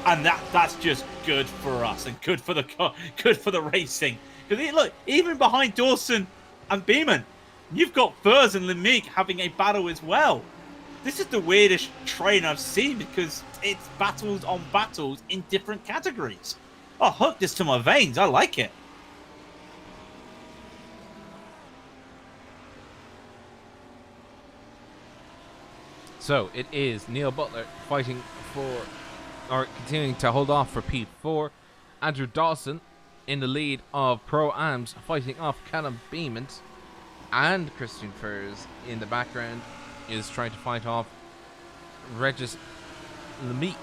B: And that's just good for us and good for the racing. Because look, even behind Dawson and Beeman, you've got Furs and Lemique having a battle as well. This is the weirdest train I've seen because it's battles on battles in different categories. I'll hook this to my veins. I like it.
A: So it is Neil Butler fighting for, or continuing to hold off for P4. Andrew Dawson in the lead of Pro-Ams fighting off Callum Beeman. And Christian Furs in the background is trying to fight off Regis Lemique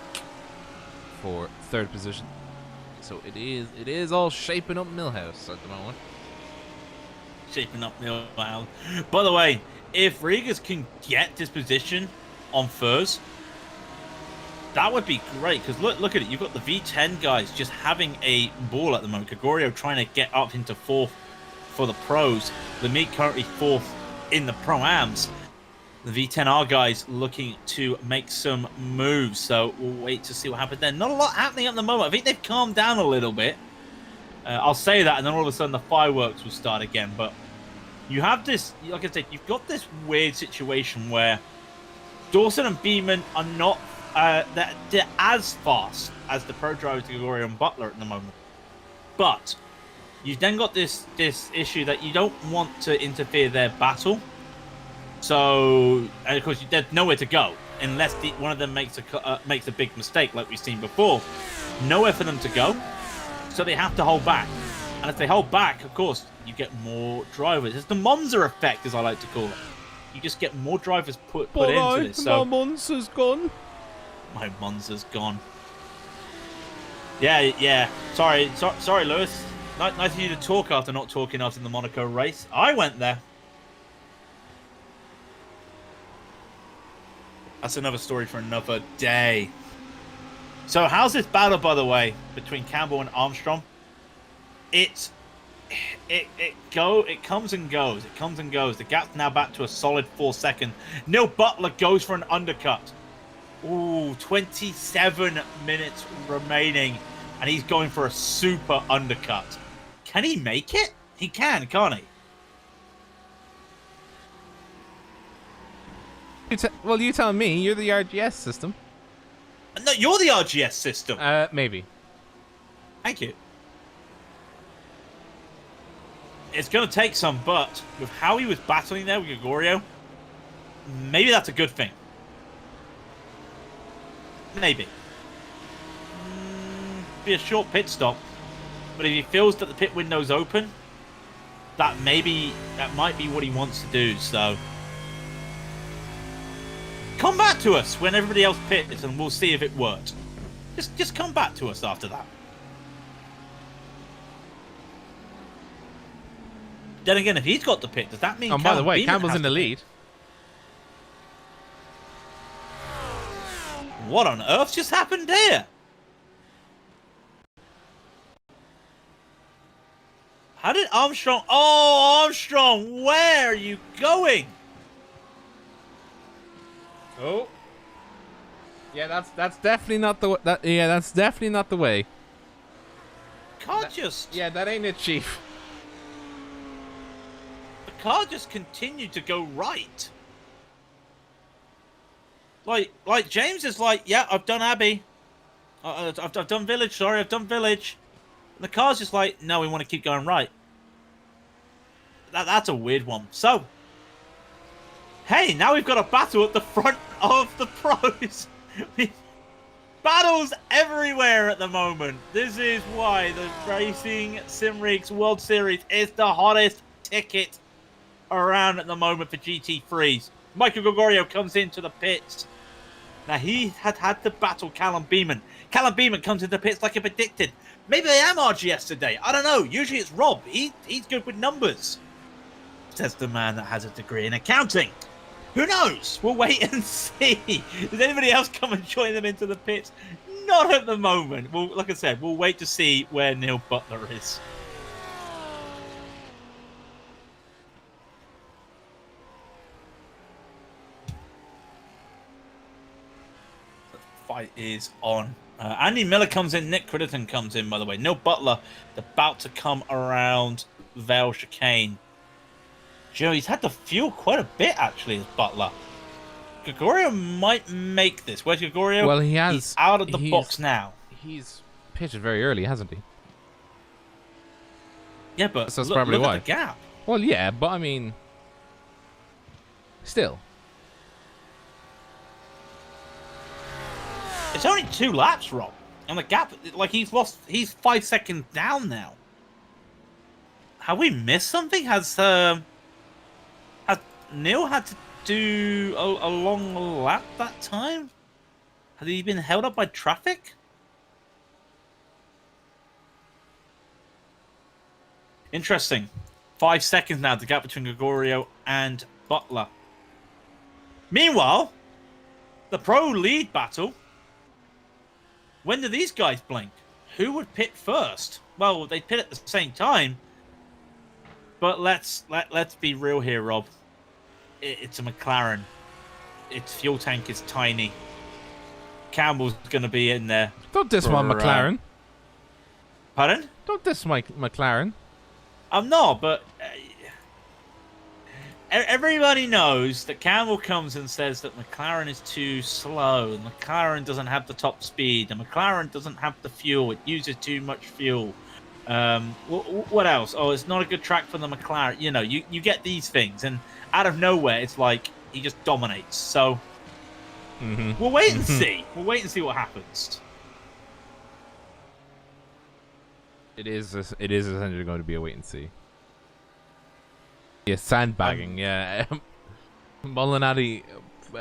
A: for 3rd position. So it is all shaping up Millhouse at the moment.
B: Shaping up Millhouse. By the way, if Rigas can get this position on Furs, that would be great, because look at it. You've got the V10 guys just having a ball at the moment. Gregorio trying to get up into 4th for the pros. Lemique currently 4th in the Pro-Ams. The V10R guys looking to make some moves, so we'll wait to see what happens there. Not a lot happening at the moment. I think they've calmed down a little bit. I'll say that, and then all of a sudden the fireworks will start again. But you have this, like I said, you've got this weird situation where Dawson and Beeman are not they're as fast as the pro drivers Gregorio and Butler at the moment. But you've then got this issue that you don't want to interfere their battle. So, and of course, there's nowhere to go unless one of them makes a big mistake, like we've seen before. Nowhere for them to go, so they have to hold back. And if they hold back, of course, you get more drivers. It's the Monza effect, as I like to call it. You just get more drivers put into this. So
A: my Monza's gone.
B: My Monza's gone. Yeah. Sorry, Lewis. Nice of you to talk after not talking after the Monaco race. I went there. That's another story for another day. So how's this battle, by the way, between Campbell and Armstrong? It comes and goes. It comes and goes. The gap's now back to a solid 4 seconds. Neil Butler goes for an undercut. Ooh, 27 minutes remaining, and he's going for a super undercut. Can he make it? He can, can't he?
A: Well, you tell me. You're the RGS system.
B: No, you're the RGS system.
A: Maybe.
B: Thank you. It's going to take some, but with how he was battling there with Gregorio, maybe that's a good thing. Maybe. Be a short pit stop, but if he feels that the pit window's open, that might be what he wants to do. So come back to us when everybody else pits, and we'll see if it worked. Just come back to us after that. Then again, if he's got the pit, does that mean?
A: Oh, by the way, Campbell's in the lead.
B: What on earth just happened here? How did Armstrong... Oh, Armstrong, where are you going?
A: Oh. Yeah, that's definitely not the that's definitely not the way. Yeah, that ain't it, Chief.
B: The car just continued to go right. Like James is like, yeah, I've done Abbey. I've done Village, sorry, I've done Village. And the car's just like, no, we want to keep going right. That's a weird one. So, hey, now we've got a battle at the front of the pros. Battles everywhere at the moment. This is why the RacingSimRigs World Series is the hottest ticket around at the moment for GT3s. Michael Gregorio comes into the pits. Now, he had to battle Callum Beeman. Callum Beeman comes into the pits like he predicted. Maybe I am RGS today. I don't know. Usually it's Rob. He's good with numbers. Says the man that has a degree in accounting. Who knows? We'll wait and see. Does anybody else come and join them into the pits? Not at the moment. Well, like I said, we'll wait to see where Neil Butler is. Fight is on. Andy Miller comes in. Nick Critterton comes in, by the way. Neil Butler about to come around Vale Chicane. Joe, he's had to fuel quite a bit, actually, as Butler. Gregorio might make this. Where's Gregorio?
A: Well,
B: he's out of the box now.
A: He's pitched very early, hasn't he?
B: Yeah, but
A: so that's probably
B: look
A: why.
B: At the gap.
A: Well, yeah, but I mean, still.
B: It's only 2 laps, Rob. And the gap, like, he's 5 seconds down now. Have we missed something? Has Neil had to do a long lap that time? Has he been held up by traffic? Interesting. 5 seconds now, the gap between Gregorio and Butler. Meanwhile, the pro lead battle. When do these guys blink? Who would pit first? Well, they pit at the same time. But let's be real here, Rob. It's a McLaren. Its fuel tank is tiny. Campbell's going to be in there.
A: Don't diss my McLaren.
B: Pardon?
A: Don't diss my McLaren.
B: I'm not, but everybody knows that Campbell comes and says that McLaren is too slow, and McLaren doesn't have the top speed, and McLaren doesn't have the fuel. It uses too much fuel. What else? Oh, it's not a good track for the McLaren. You know, you get these things, and out of nowhere, it's like he just dominates. So we'll wait and see. We'll wait and see what happens.
A: It is essentially going to be a wait and see. Yeah, sandbagging. Yeah, Molinari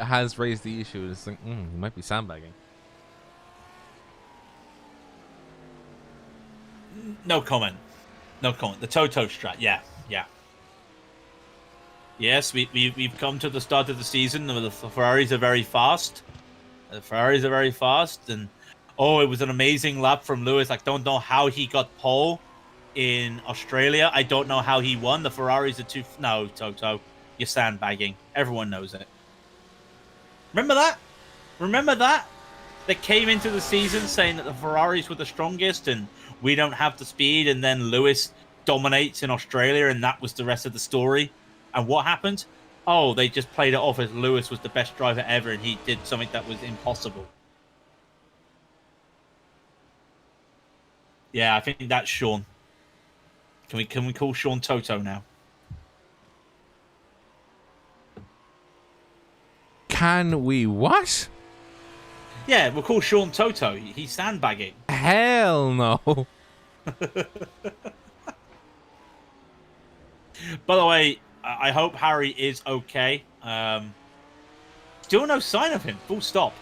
A: has raised the issue. It's like he might be sandbagging.
B: No comment. No comment. The Toto strat. Yeah. Yes, we've come to the start of the season. The Ferraris are very fast. And it was an amazing lap from Lewis. I don't know how he got pole in Australia. I don't know how he won. The Ferraris are too... No, Toto, you're sandbagging. Everyone knows it. Remember that? They came into the season saying that the Ferraris were the strongest and we don't have the speed, and then Lewis dominates in Australia, and that was the rest of the story. And what happened? Oh, they just played it off as Lewis was the best driver ever, and he did something that was impossible. Yeah, I think that's Sean. Can we call Sean Toto now?
A: Can we what?
B: Yeah, we'll call Sean Toto. He's sandbagging.
A: Hell no.
B: By the way, I hope Harry is okay. Still no sign of him. Full stop.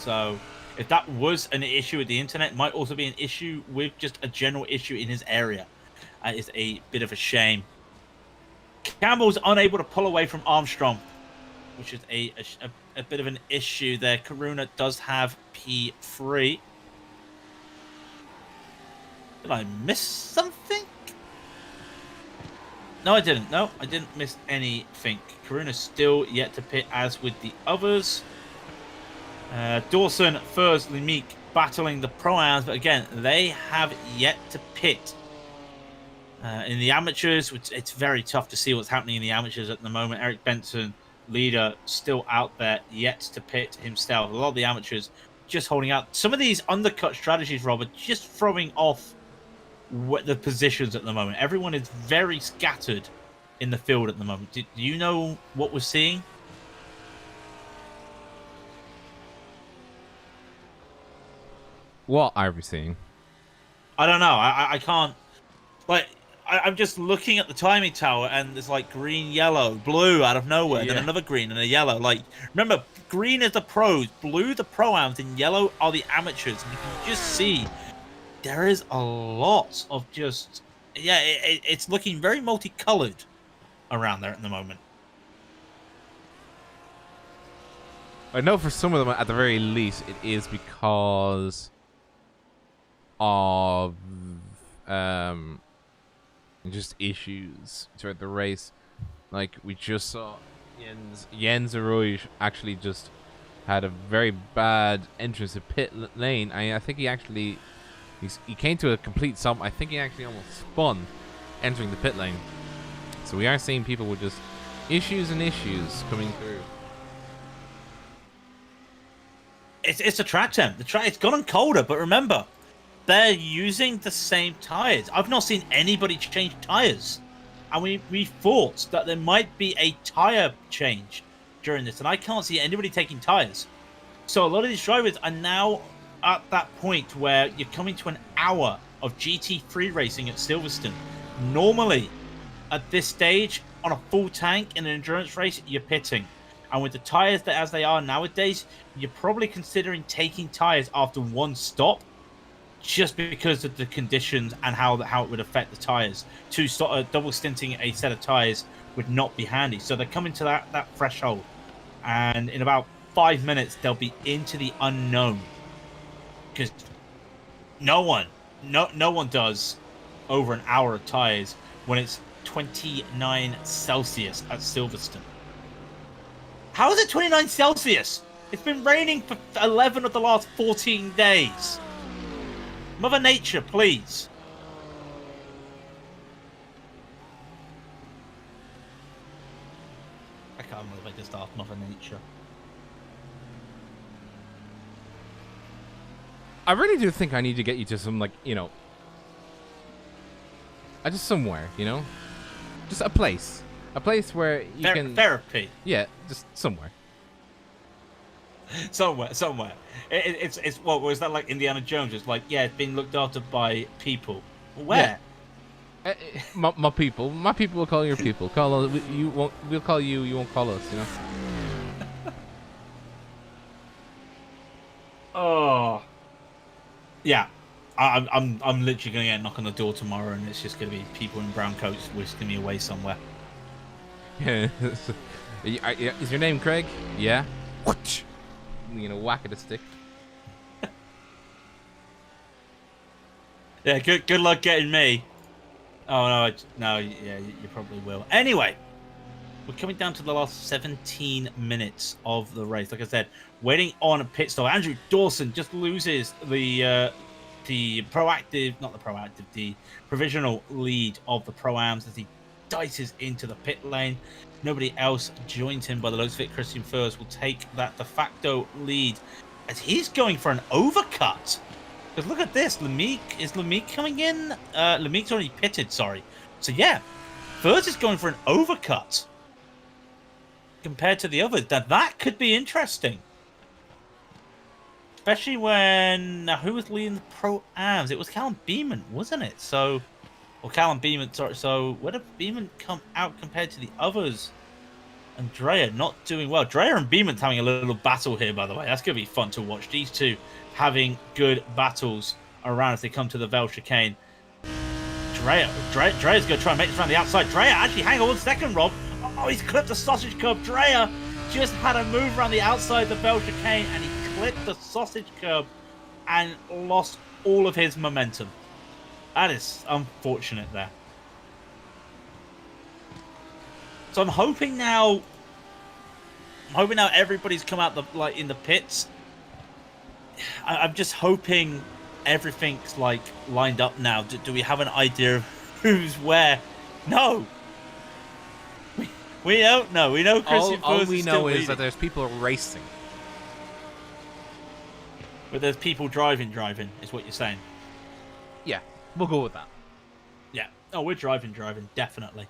B: So, if that was an issue with the internet, it might also be an issue with just a general issue in his area. That is a bit of a shame. Campbell's unable to pull away from Armstrong, which is a bit of an issue there. Karuna does have P3. Did I miss something? No, I didn't. No, I didn't miss anything. Karuna's still yet to pit, as with the others. Dawson, Furs, Lemique battling the Pro-Ams, but again, they have yet to pit. In the amateurs, it's very tough to see what's happening in the amateurs at the moment. Eric Benson, leader, still out there, yet to pit himself. A lot of the amateurs just holding out. Some of these undercut strategies, Robert, just throwing off the positions at the moment. Everyone is very scattered in the field at the moment. Do you know what we're seeing?
A: What are we seeing?
B: I don't know. I can't. Like, I'm just looking at the timing tower, and there's like green, yellow, blue out of nowhere, then another green and a yellow. Like, remember, green is the pros, blue the pro-ams, and yellow are the amateurs. And you can just see there is a lot of just... Yeah, it's looking very multicolored around there at the moment.
A: I know for some of them, at the very least, it is because of just issues throughout the race. Like, we just saw Jens Arroyo actually just had a very bad entrance to pit lane. I think he came to a complete stop. I think he actually almost spun entering the pit lane. So we are seeing people with just issues coming through.
B: It's a track temp. It's gotten colder, but remember, they're using the same tires. I've not seen anybody change tires. And we thought that there might be a tire change during this, and I can't see anybody taking tires. So a lot of these drivers are now at that point where you're coming to an hour of GT3 racing at Silverstone. Normally, at this stage, on a full tank in an endurance race, you're pitting. And with the tires that as they are nowadays, you're probably considering taking tires after one stop, just because of the conditions and how it would affect the tires. Double stinting a set of tires would not be handy. So they're coming to that threshold, and in about 5 minutes they'll be into the unknown, because no one does over an hour of tires when it's 29 Celsius at Silverstone. How is it 29 Celsius? It's been raining for 11 of the last 14 days. Mother Nature, please. just ask Mother Nature.
A: I really do think I need to get you to some, like, you know, just somewhere, you know, just a place where you can
B: therapy.
A: Yeah, just somewhere.
B: somewhere. It's what was that like Indiana Jones? It's like, yeah, it's being looked after by people. Where?
A: Yeah. My people will call your people. Call us. We'll call you. You won't call us. You know.
B: Oh, yeah. I'm literally gonna get a knock on the door tomorrow, and it's just gonna be people in brown coats whisking me away somewhere.
A: Yeah. Is your name Craig? Yeah. You know, whack at a stick.
B: Yeah. Good luck getting me. Oh no, yeah, you probably will. Anyway, we're coming down to the last 17 minutes of the race. Like I said, waiting on a pit stop. Andrew Dawson just loses the provisional lead of the Pro-Ams as he dices into the pit lane. Nobody else joins him by the looks of it. Christian Furs will take that de facto lead as he's going for an overcut. Because look at this, is Lemique coming in? Lemique's already pitted, sorry. So yeah, Furs is going for an overcut compared to the others. That could be interesting. Especially when, who was leading the Pro-Ams? It was Callum Beeman, wasn't it? So, or Callum Beeman, sorry. So where did Beeman come out compared to the others? Andrea not doing well. Dreyer and Beeman's having a little battle here, by the way. That's going to be fun to watch. These two having good battles around as they come to the Vel chicane. Dreyer's going to try and make this around the outside. Dreyer, actually, hang on 1 second, Rob. Oh, he's clipped the sausage curb. Dreyer just had a move around the outside of the Vel chicane, and he clipped the sausage curb and lost all of his momentum. That is unfortunate there. So I'm hoping now everybody's come out in the pits. I'm just hoping everything's like lined up now. Do we have an idea of who's where? No. We don't know. We know Christian
A: all
B: Furs
A: we
B: is
A: know
B: still
A: is
B: leading.
A: that there's people racing.
B: But there's people driving, is what you're saying.
A: Yeah, we'll go with that.
B: Yeah. Oh, we're driving, definitely.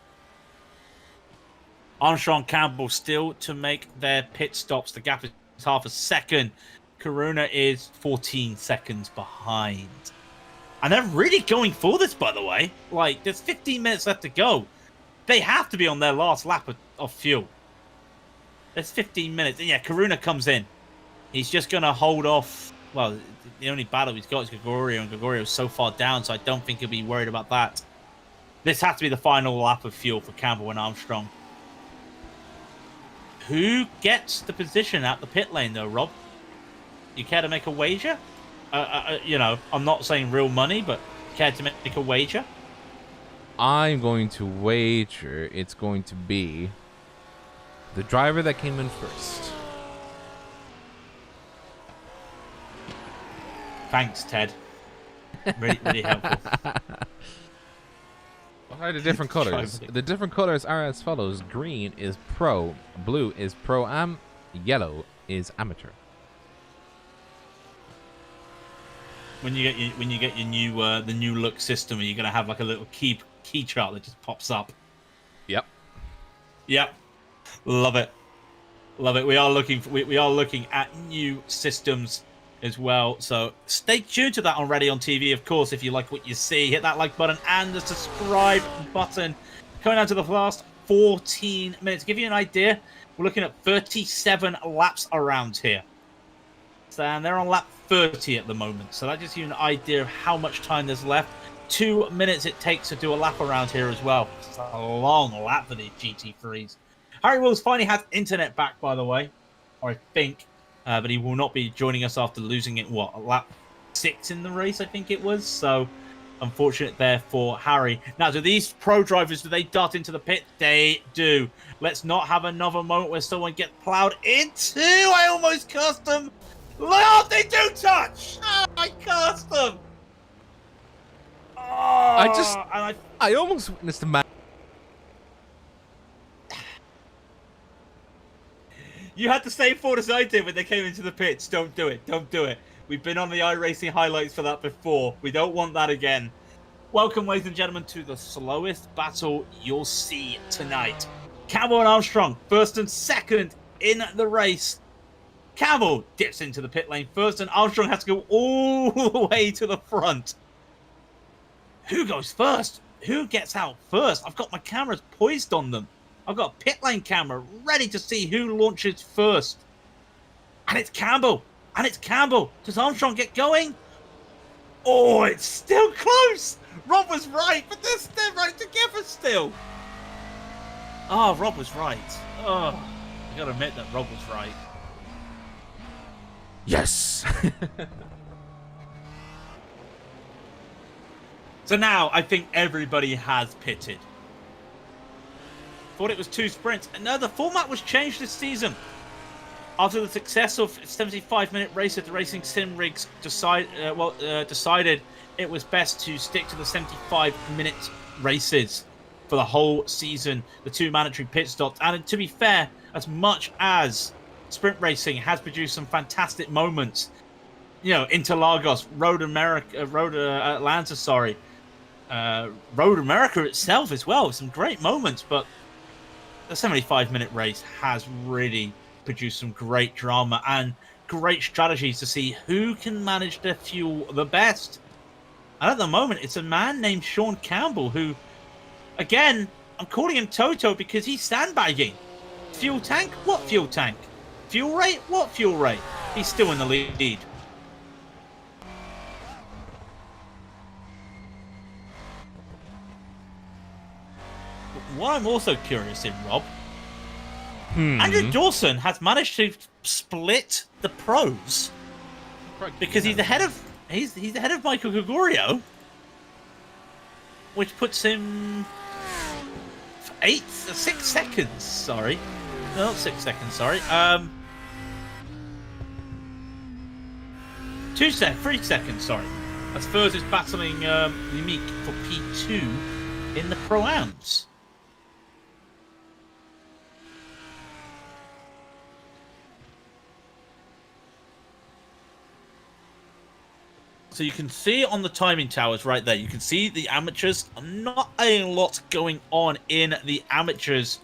B: Armstrong Campbell still to make their pit stops. The gap is half a second. Karuna is 14 seconds behind. And they're really going for this, by the way. Like, there's 15 minutes left to go. They have to be on their last lap of fuel. There's 15 minutes. And yeah, Karuna comes in. He's just going to hold off. Well, the only battle he's got is Gregorio, and Gregorio's so far down, so I don't think he'll be worried about that. This has to be the final lap of fuel for Campbell and Armstrong. Who gets the position at the pit lane, though, Rob? You care to make a wager? You know, I'm not saying real money, but care to make a wager?
A: I'm going to wager it's going to be the driver that came in first.
B: Thanks, Ted. Really helpful.
A: What are the different colors? The different colors are as follows. Green is pro, blue is pro-am, yellow is amateur.
B: When you get your new the new look system, are you gonna have like a little key chart that just pops up?
A: Yep.
B: Love it. We are looking at new systems as well, so stay tuned to that on Raidillon TV. Of course, if you like what you see, hit that like button and the subscribe button. Coming down to the last 14 minutes, give you an idea, we're looking at 37 laps around here, and they're on lap 30 at the moment, so that gives you an idea of how much time there's left. 2 minutes it takes to do a lap around here as well. It's a long lap for these GT3s. Harry Wills finally has internet back, by the way, or I think. But he will not be joining us after losing it, lap 6 in the race, I think it was. So, unfortunate there for Harry. Now, do these pro drivers, do they dart into the pit? They do. Let's not have another moment where someone gets plowed into. I almost cursed them. Oh, they do touch. Oh, I cursed them. Oh,
A: I almost witnessed a man.
B: You had the same thought as I did when they came into the pits. Don't do it. Don't do it. We've been on the iRacing highlights for that before. We don't want that again. Welcome, ladies and gentlemen, to the slowest battle you'll see tonight. Campbell and Armstrong, first and second in the race. Campbell dips into the pit lane first, and Armstrong has to go all the way to the front. Who goes first? Who gets out first? I've got my cameras poised on them. I've got a pit lane camera ready to see who launches first. And it's Campbell. And it's Campbell. Does Armstrong get going? Oh, it's still close. Rob was right, but they're right together still. Oh, Rob was right. Oh, I gotta admit that Rob was right.
A: Yes.
B: So now I think everybody has pitted. Thought it was 2 sprints. And no, the format was changed this season. After the success of 75-minute race at the RacingSimRigs decided it was best to stick to the 75-minute races for the whole season, the 2 mandatory pit stops. And to be fair, as much as sprint racing has produced some fantastic moments, you know, Interlagos, Road Atlanta, Road America itself as well, some great moments, but the 75-minute race has really produced some great drama and great strategies to see who can manage to fuel the best. And at the moment, it's a man named Sean Campbell who, again, I'm calling him Toto because he's sandbagging. Fuel tank? What fuel tank? Fuel rate? What fuel rate? He's still in the lead. What I'm also curious in, Rob, Andrew Dawson has managed to split the pros because he's ahead of Michael Gregorio, which puts him 6 seconds. Sorry, no, not 6 seconds. Sorry, 3 seconds. Sorry, as Furs is battling Unique for P2 in the Pro-Ams. So you can see on the timing towers right there, you can see the amateurs. Not a lot going on in the amateurs,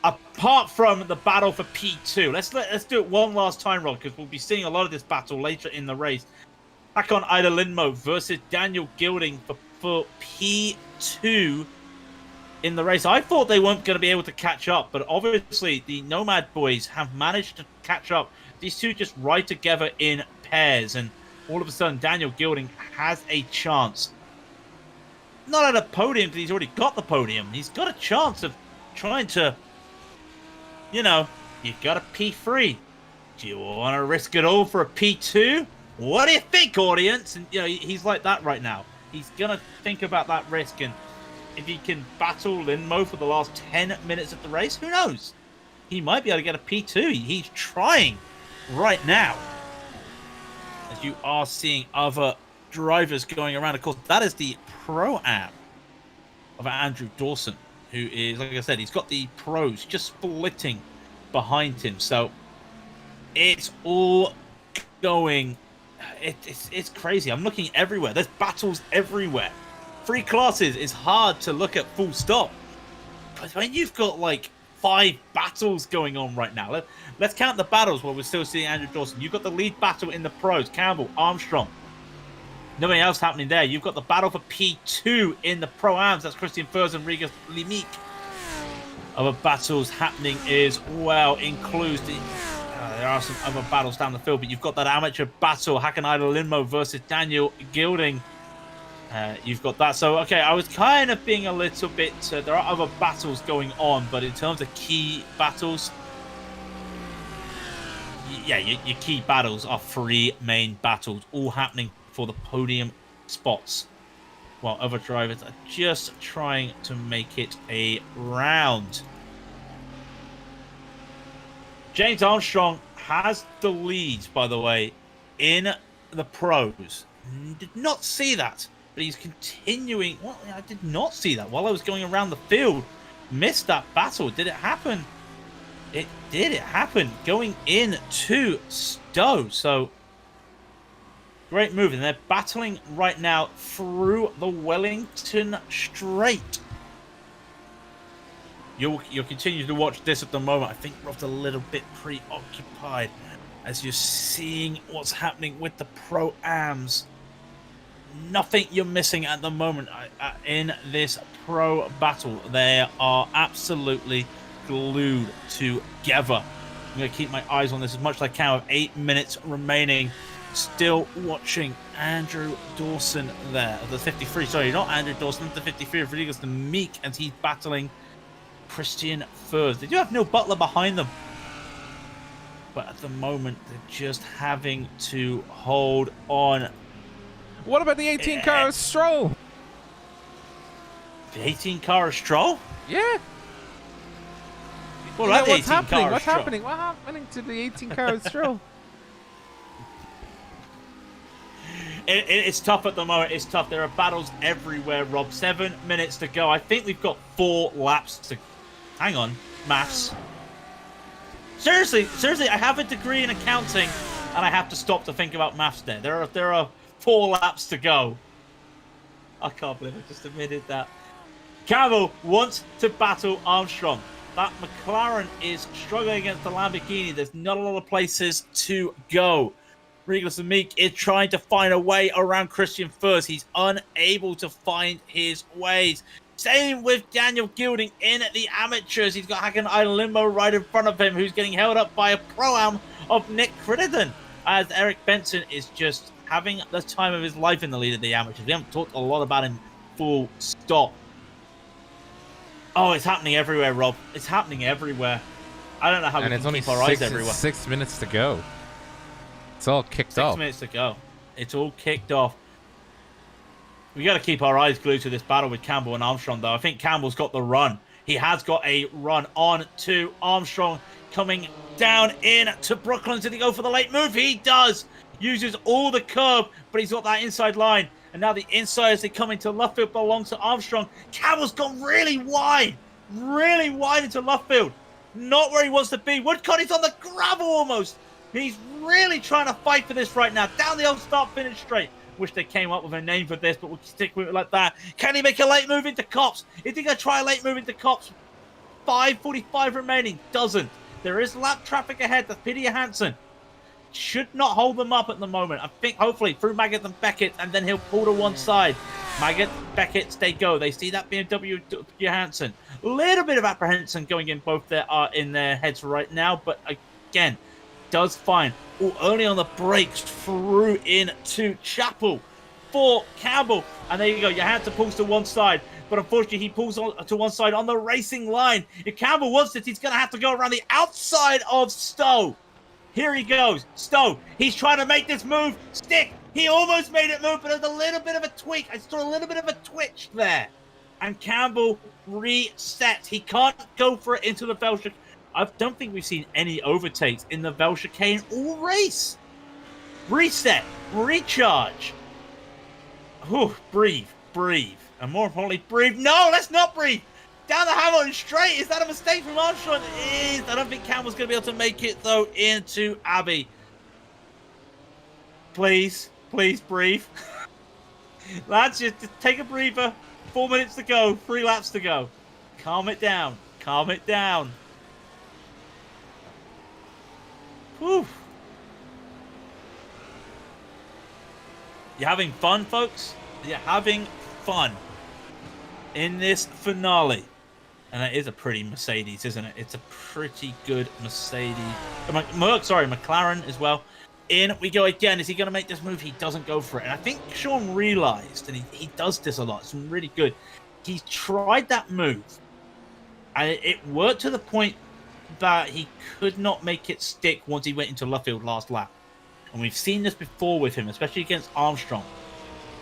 B: apart from the battle for P2. Let's do it one last time, Rob, because we'll be seeing a lot of this battle later in the race. Back on Ida Lindmo versus Daniel Gilding for P2 in the race. I thought they weren't going to be able to catch up, but obviously the Nomad boys have managed to catch up. These two just ride together in pairs, and all of a sudden, Daniel Gilding has a chance. Not at a podium, because he's already got the podium. He's got a chance of trying to, you know, you've got a P3. Do you want to risk it all for a P2? What do you think, audience? And, you know, he's like that right now. He's going to think about that risk. And if he can battle Lindmo for the last 10 minutes of the race, who knows? He might be able to get a P2. He's trying right now. As you are seeing other drivers going around. Of course, that is the Pro-Am of Andrew Dawson, who is, like I said, he's got the pros just splitting behind him. So it's all going, it's crazy. I'm looking everywhere. There's battles everywhere. 3 classes is hard to look at full stop. But when you've got like 5 battles going on right now. Let's count the battles while we're still seeing Andrew Dawson. You've got the lead battle in the pros, Campbell, Armstrong. Nothing else happening there. You've got the battle for P2 in the Pro-Ams. That's Christian Furs and Rigas Limique. Other battles happening as well includes there are some other battles down the field, but you've got that amateur battle, Hakan Idol Lindmo versus Daniel Gilding. You've got that. So, okay, I was kind of being a little bit... there are other battles going on, but in terms of key battles... Yeah, your key battles are 3 main battles, all happening for the podium spots, while other drivers are just trying to make it a round. James Armstrong has the lead, by the way, in the pros. Did not see that. But he's continuing. Well, I did not see that while I was going around the field. Missed that battle. Did it happen It did. It happened going in to Stowe. So great move. And they're battling right now through the Wellington Straight. You'll continue to watch this at the moment. I think Rob's a little bit preoccupied as you're seeing what's happening with the Pro-Ams. Nothing you're missing at the moment in this pro battle. They are absolutely glued together. I'm going to keep my eyes on this as much as I can with 8 minutes remaining. Still watching Andrew Dawson there. The 53, sorry, not Andrew Dawson, the 53 of Rodriguez, the Meek, as he's battling Christian Furs. They do have Neil Butler behind them. But at the moment, they're just having to hold on.
A: What about the 18 car of Stroll?
B: The 18 car of Stroll?
A: Yeah.
B: What about the 18
A: happening?
B: car of
A: What's
B: Stroll?
A: happening? What's happening to the 18 car of Stroll?
B: It's tough at the moment. It's tough. There are battles everywhere, Rob. 7 minutes to go. I think we've got 4 laps to... Hang on. Maths. Seriously, I have a degree in accounting, and I have to stop to think about maths there. There are 4 laps to go. I can't believe I just admitted that. Cavill wants to battle Armstrong. That McLaren is struggling against the Lamborghini. There's not a lot of places to go. Regis and Meek is trying to find a way around Christian Furs. He's unable to find his ways. Same with Daniel Gilding in the amateurs. He's got Hakan Limbo right in front of him, who's getting held up by a pro-am of Nick Crittenden, as Eric Benson is just having the time of his life in the lead of the amateurs. We haven't talked a lot about him full stop. Oh, it's happening everywhere, Rob. It's happening everywhere. I don't know how we can keep our eyes everywhere.
A: 6 minutes to go. It's all kicked off.
B: 6 minutes to go. It's all kicked off. We got to keep our eyes glued to this battle with Campbell and Armstrong, though. I think Campbell's got the run. He has got a run on to Armstrong, coming down in to Brooklyn. Did he go for the late move? He does. Uses all the curb, but he's got that inside line. And now the inside as they come into Luffield belongs to Armstrong. Campbell's gone really wide into Luffield. Not where he wants to be. Woodcock is on the gravel almost. He's really trying to fight for this right now. Down the old start-finish straight. Wish they came up with a name for this, but we'll stick with it like that. Can he make a late move into Cops? Is he going to try a late move into Cops? 5:45 remaining. Doesn't. There is lap traffic ahead. That's Peter Johansson. Should not hold them up at the moment. I think hopefully through Maggott and Beckett, and then he'll pull to one side. Maggott, Beckett, they go. They see that BMW Johansson. A little bit of apprehension going in both in their heads right now, but again, does fine. Oh, only on the brakes through into Chapel for Campbell. And there you go. Johansson pulls to one side, but unfortunately he pulls to one side on the racing line. If Campbell wants it, he's going to have to go around the outside of Stowe. Here he goes. Stowe. He's trying to make this move stick. He almost made it move, but there's a little bit of a tweak. I saw a little bit of a twitch there. And Campbell resets. He can't go for it into the bell chicane. I don't think we've seen any overtakes in the bell chicane all race. Reset. Recharge. Ooh, breathe. And more importantly, breathe. No, let's not breathe. Down the Hamilton straight. Is that a mistake from Armstrong? It is. I don't think Campbell's going to be able to make it, though, into Abbey. Please breathe. Lads, just take a breather. 4 minutes to go. 3 laps to go. Calm it down. Whew. You having fun, folks? You're having fun in this finale. And it is a pretty Mercedes, isn't it? It's a pretty good Mercedes. McLaren as well. In we go again. Is he going to make this move? He doesn't go for it. And I think Sean realized, and he does this a lot. It's really good. He tried that move, and it worked to the point that he could not make it stick once he went into Luffield last lap. And we've seen this before with him, especially against Armstrong.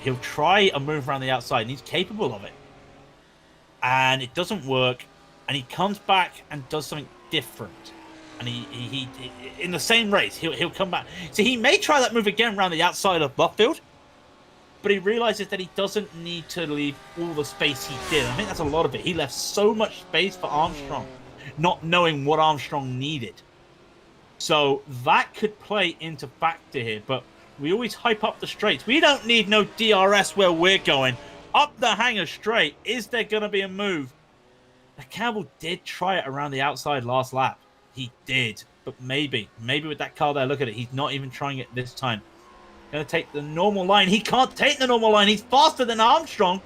B: He'll try a move around the outside, and he's capable of it. And it doesn't work, and he comes back and does something different. And he in the same race, he'll come back. So he may try that move again around the outside of Luffield, but he realizes that he doesn't need to leave all the space he did. I think that's a lot of it. He left so much space for Armstrong. not knowing what Armstrong needed. So that could play into factor here, but we always hype up the straights. We don't need no DRS where we're going. Up the hanger straight, is there going to be a move? Campbell did try it around the outside last lap. He did, but maybe with that car there, look at it. He's not even trying it this time. Going to take the normal line. He can't take the normal line. He's faster than Armstrong,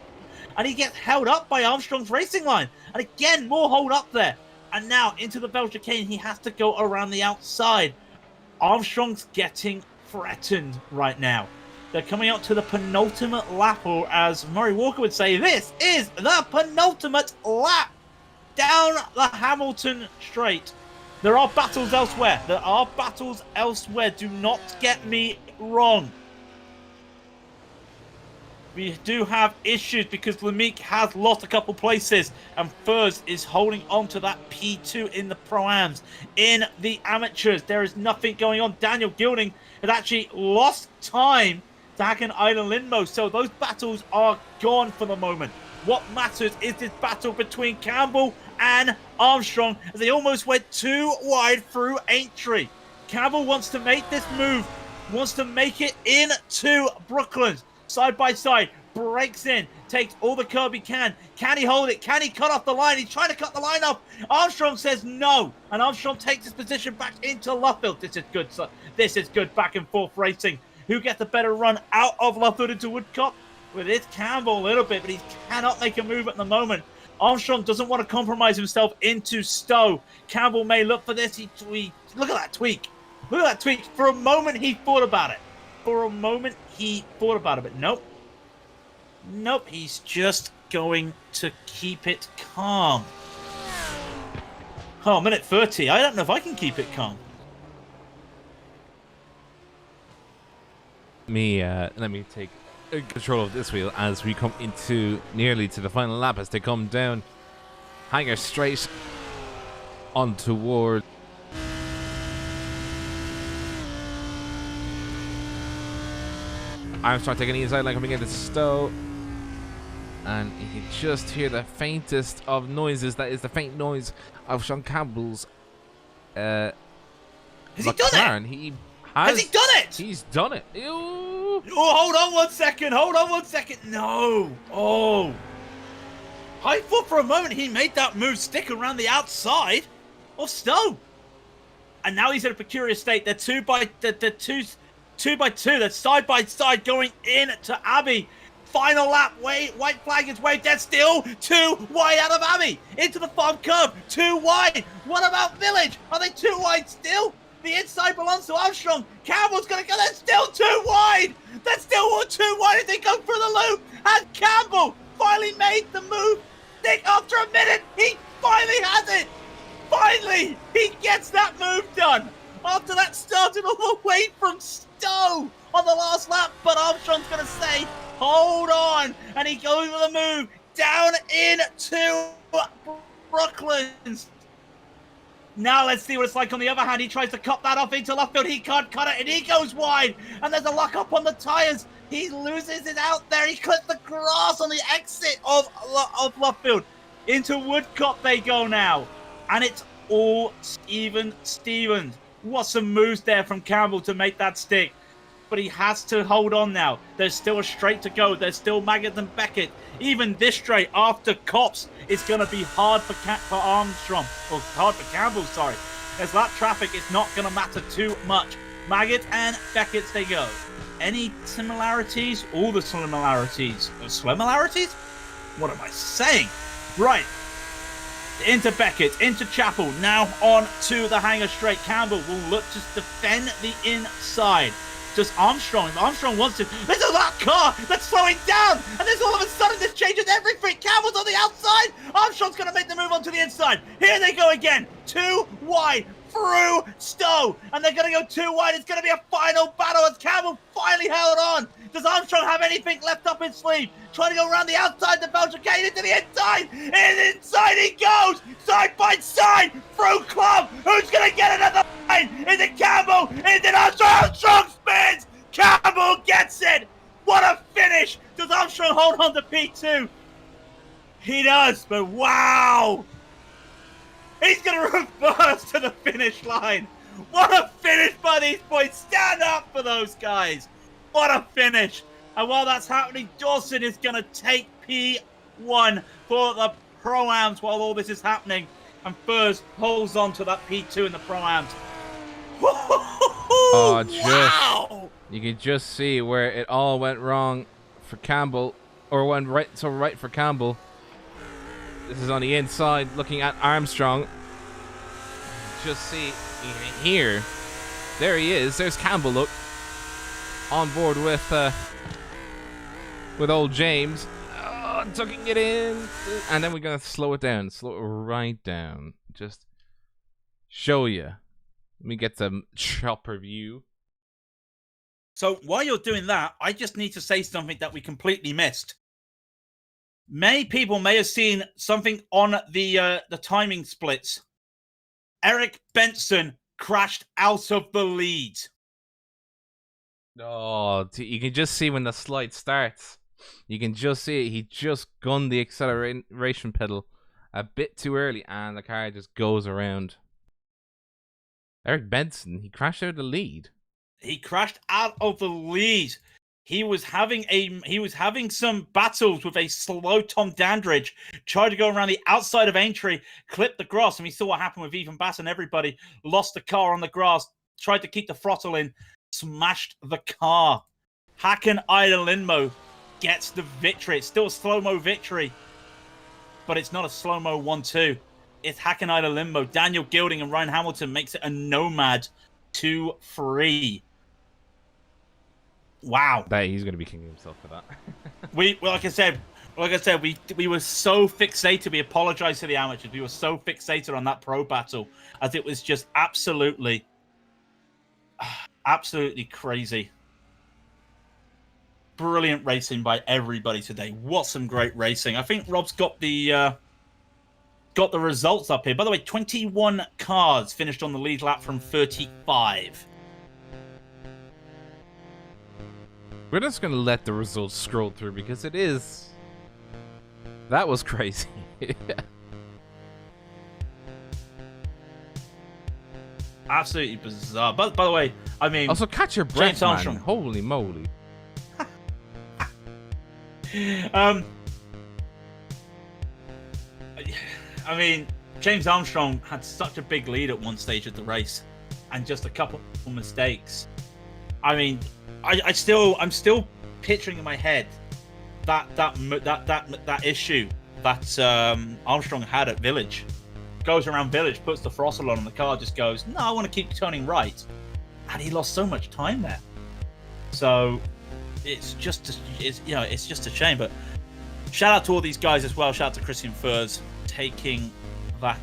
B: and he gets held up by Armstrong's racing line. And again, more hold up there. And now into the bell chicane, he has to go around the outside. Armstrong's getting threatened right now. They're coming out to the penultimate lap, or as Murray Walker would say, this is the penultimate lap down the Hamilton straight. There are battles elsewhere. Do not get me wrong. We do have issues because Lemieux has lost a couple places, and Furs is holding on to that P2 in the Pro-Ams. In the amateurs, there is nothing going on. Daniel Gilding has actually lost time to Hakan Island Lindmo, so those battles are gone for the moment. What matters is this battle between Campbell and Armstrong, as they almost went too wide through Aintree. Campbell wants to make this move, wants to make it into Brooklands. Side by side, breaks in, takes all the curb he can. Can he hold it? Can he cut off the line? He's trying to cut the line off. Armstrong says no, and Armstrong takes his position back into Luffield. This is good. This is good back and forth racing. Who gets a better run out of Luffield into Woodcock? Well, it's Campbell a little bit, but he cannot make a move at the moment. Armstrong doesn't want to compromise himself into Stowe. Campbell may look for this. Look at that tweak. Look at that tweak. For a moment, he thought about it. But nope. Nope, he's just going to keep it calm. Oh, minute 30. I don't know if I can keep it calm.
A: Let me take control of this wheel as we come into nearly to the final lap as they come down hanger straight on toward Armstrong taking the inside line coming into Stowe, and you can just hear the faintest of noises. That is the faint noise of Sean Campbell's
B: Has he done it? Has he done it?
A: He's done it. Ew.
B: Oh, hold on one second. No. Oh. I thought for a moment he made that move stick around the outside of Stowe. And now he's in a precarious state. They're two by two. They're side by side going in to Abbey. Final lap. White flag is waved. They're still too wide out of Abbey. Into the farm curve. Too wide. What about Village? Are they too wide still? The inside belongs to Armstrong. Campbell's going to go. They're still too wide. They're still too wide as they go through the loop. And Campbell finally made the move. Nick, after a minute, he finally has it. Finally, he gets that move done. After that started all the way from Stowe on the last lap. But Armstrong's going to say, hold on. And he goes for the move down into Brooklands. Now let's see what it's like on the other hand. He tries to cut that off into Luffield. He can't cut it, and he goes wide. And there's a lock up on the tyres. He loses it out there. He clips the grass on the exit of Luffield. Into Woodcock they go now. And it's all even Stevens. What some moves there from Campbell to make that stick. But he has to hold on now. There's still a straight to go. There's still Maggott and Beckett. Even this straight after Cops is going to be hard for Armstrong. Or hard for Campbell, sorry. As that traffic is not going to matter too much. Maggott and Beckett they go. Any similarities? All the similarities. Similarities? What am I saying? Right. Into Beckett, into Chapel. Now on to the hanger straight. Campbell will look to defend the inside. Does Armstrong? If Armstrong wants to. This is that car that's slowing down, and this all of a sudden this changes everything. Campbell's on the outside. Armstrong's going to make the move onto the inside. Here they go again. Too wide through Stowe, and they're going to go too wide. It's going to be a final battle as Campbell finally held on. Does Armstrong have anything left up his sleeve? Trying to go around the outside, the Belgian gate into the inside. And inside he goes, side by side, through Club. Who's going to get another line? Is it Campbell? Is it Armstrong? Armstrong spins. Campbell gets it. What a finish. Does Armstrong hold on to P2? He does, but wow. He's going to reverse to the finish line. What a finish by these boys. Stand up for those guys. What a finish. And while that's happening, Dawson is going to take P1 for the Pro-Ams while all this is happening. And Furs holds on to that P2 in the Pro-Ams.
A: Oh,
B: wow!
A: You can just see where it all went wrong for Campbell. Or went right for Campbell. This is on the inside, looking at Armstrong. Just see here. There he is. There's Campbell. Look, on board with old James. Oh, tucking it in, and then we're gonna slow it down. Slow it right down. Just show you. Let me get some chopper view.
B: So while you're doing that, I just need to say something that we completely missed. Many people may have seen something on the timing splits. Eric Benson crashed out of the lead.
A: Oh, you can just see when the slide starts. You can just see it. He just gunned the acceleration pedal a bit too early, and the car just goes around. Eric Benson, he crashed out of the lead.
B: He crashed out of the lead. He was having some battles with a slow Tom Dandridge. Tried to go around the outside of Aintree, clipped the grass, and we saw what happened with Ethan Bass and everybody. Lost the car on the grass. Tried to keep the throttle in. Smashed the car. Hakan Ida gets the victory. It's still a slow-mo victory, but it's not a slow-mo 1-2. It's Hakan Ida Daniel Gilding and Ryan Hamilton makes it a Nomad 2-3. Wow.
A: He's going to be kicking himself for that.
B: Like I said, we were so fixated. We apologize to the amateurs. We were so fixated on that pro battle as it was just absolutely crazy. Brilliant racing by everybody today. What some great racing. I think Rob's got the results up here. By the way, 21 cars finished on the lead lap from 35.
A: We're just going to let the results scroll through because that was crazy.
B: Absolutely bizarre. But by the way, I mean,
A: also catch your breath,
B: James Armstrong.
A: Man. Holy moly.
B: I mean, James Armstrong had such a big lead at one stage of the race, and just a couple of mistakes. I mean, I'm still picturing in my head that issue that Armstrong had at Village. Goes around Village, puts the throttle on, and the car just goes, "No, I want to keep turning right," and he lost so much time there. So it's just a shame. But shout out to all these guys as well. Shout out to Christian Furs taking that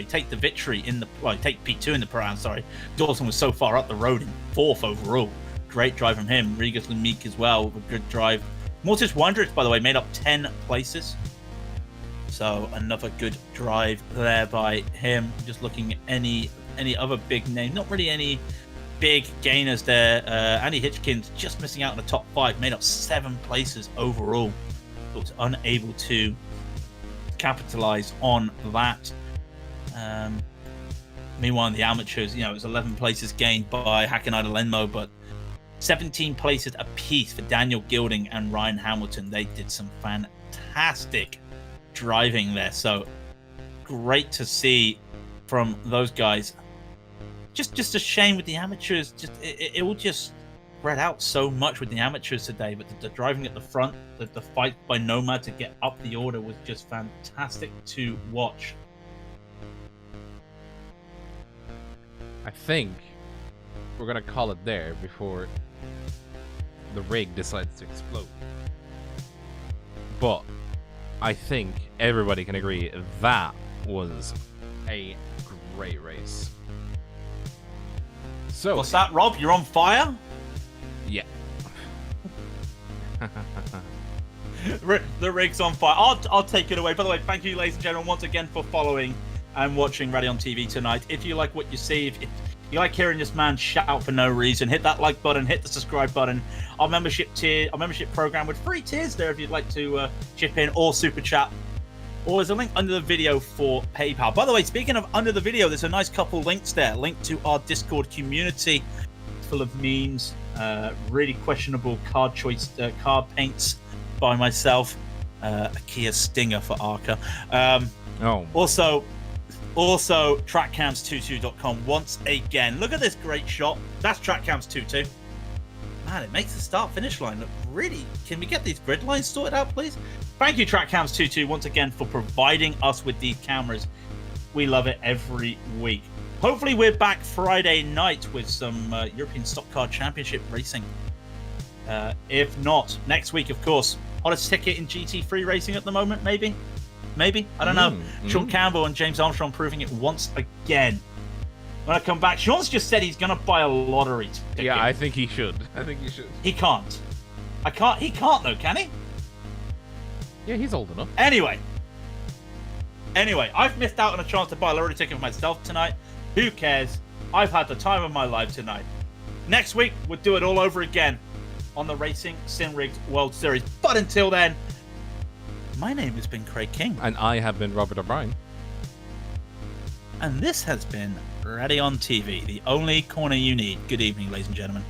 B: take the victory take P2 in the Pro-Am. Sorry, Dawson was so far up the road in 4th overall. Great drive from him. Regas Lemique as well with a good drive. Mortis Wondrich, by the way, made up 10 places. So another good drive there by him. Just looking at any other big name. Not really any big gainers there. Andy Hitchkins just missing out in the top 5. Made up 7 places overall. But was unable to capitalize on that. Meanwhile, in the amateurs, it was 11 places gained by Hakan Ida, but 17 places apiece for Daniel Gilding and Ryan Hamilton. They did some fantastic driving there. So great to see from those guys. Just a shame with the amateurs. It will just spread out so much with the amateurs today. But the driving at the front, the fight by Nomad to get up the order was just fantastic to watch.
A: I think we're going to call it there before the rig decides to explode. But I think everybody can agree that was a great race. So,
B: what's that, Rob? You're on fire?
A: Yeah.
B: The rig's on fire. I'll take it away. By the way, thank you, ladies and gentlemen, once again for following and watching Raidillon TV tonight. If you like what you see, if you like hearing this man shout for no reason, hit that like button, hit the subscribe button. Our membership program with free tiers there if you'd like to chip in, or super chat or there's a link under the video for PayPal. By the way, speaking of under the video, there's a nice couple links there. Link to our Discord community full of memes, really questionable card paints by myself, a Kia Stinger for Arca. Also trackcams22.com once again. Look at this great shot. That's trackcams22. Man, it makes the start-finish line look really... Can we get these grid lines sorted out, please? Thank you, trackcams22, once again, for providing us with these cameras. We love it every week. Hopefully, we're back Friday night with some European Stock Car Championship racing. If not, next week, of course. Hottest ticket in GT3 racing at the moment, maybe? Maybe? I don't know. Sean Campbell and James Armstrong proving it once again. When I come back, Sean's just said he's going to buy a lottery ticket.
A: Yeah, I think he should.
B: He can't. He can't, though, can he?
A: Yeah, he's old enough.
B: Anyway, I've missed out on a chance to buy a lottery ticket for myself tonight. Who cares? I've had the time of my life tonight. Next week, we'll do it all over again on the RacingSimRigs World Series. But until then, my name has been Craig King.
A: And I have been Robert O'Brien.
B: And this has been Raidillon TV, the only corner you need. Good evening, ladies and gentlemen.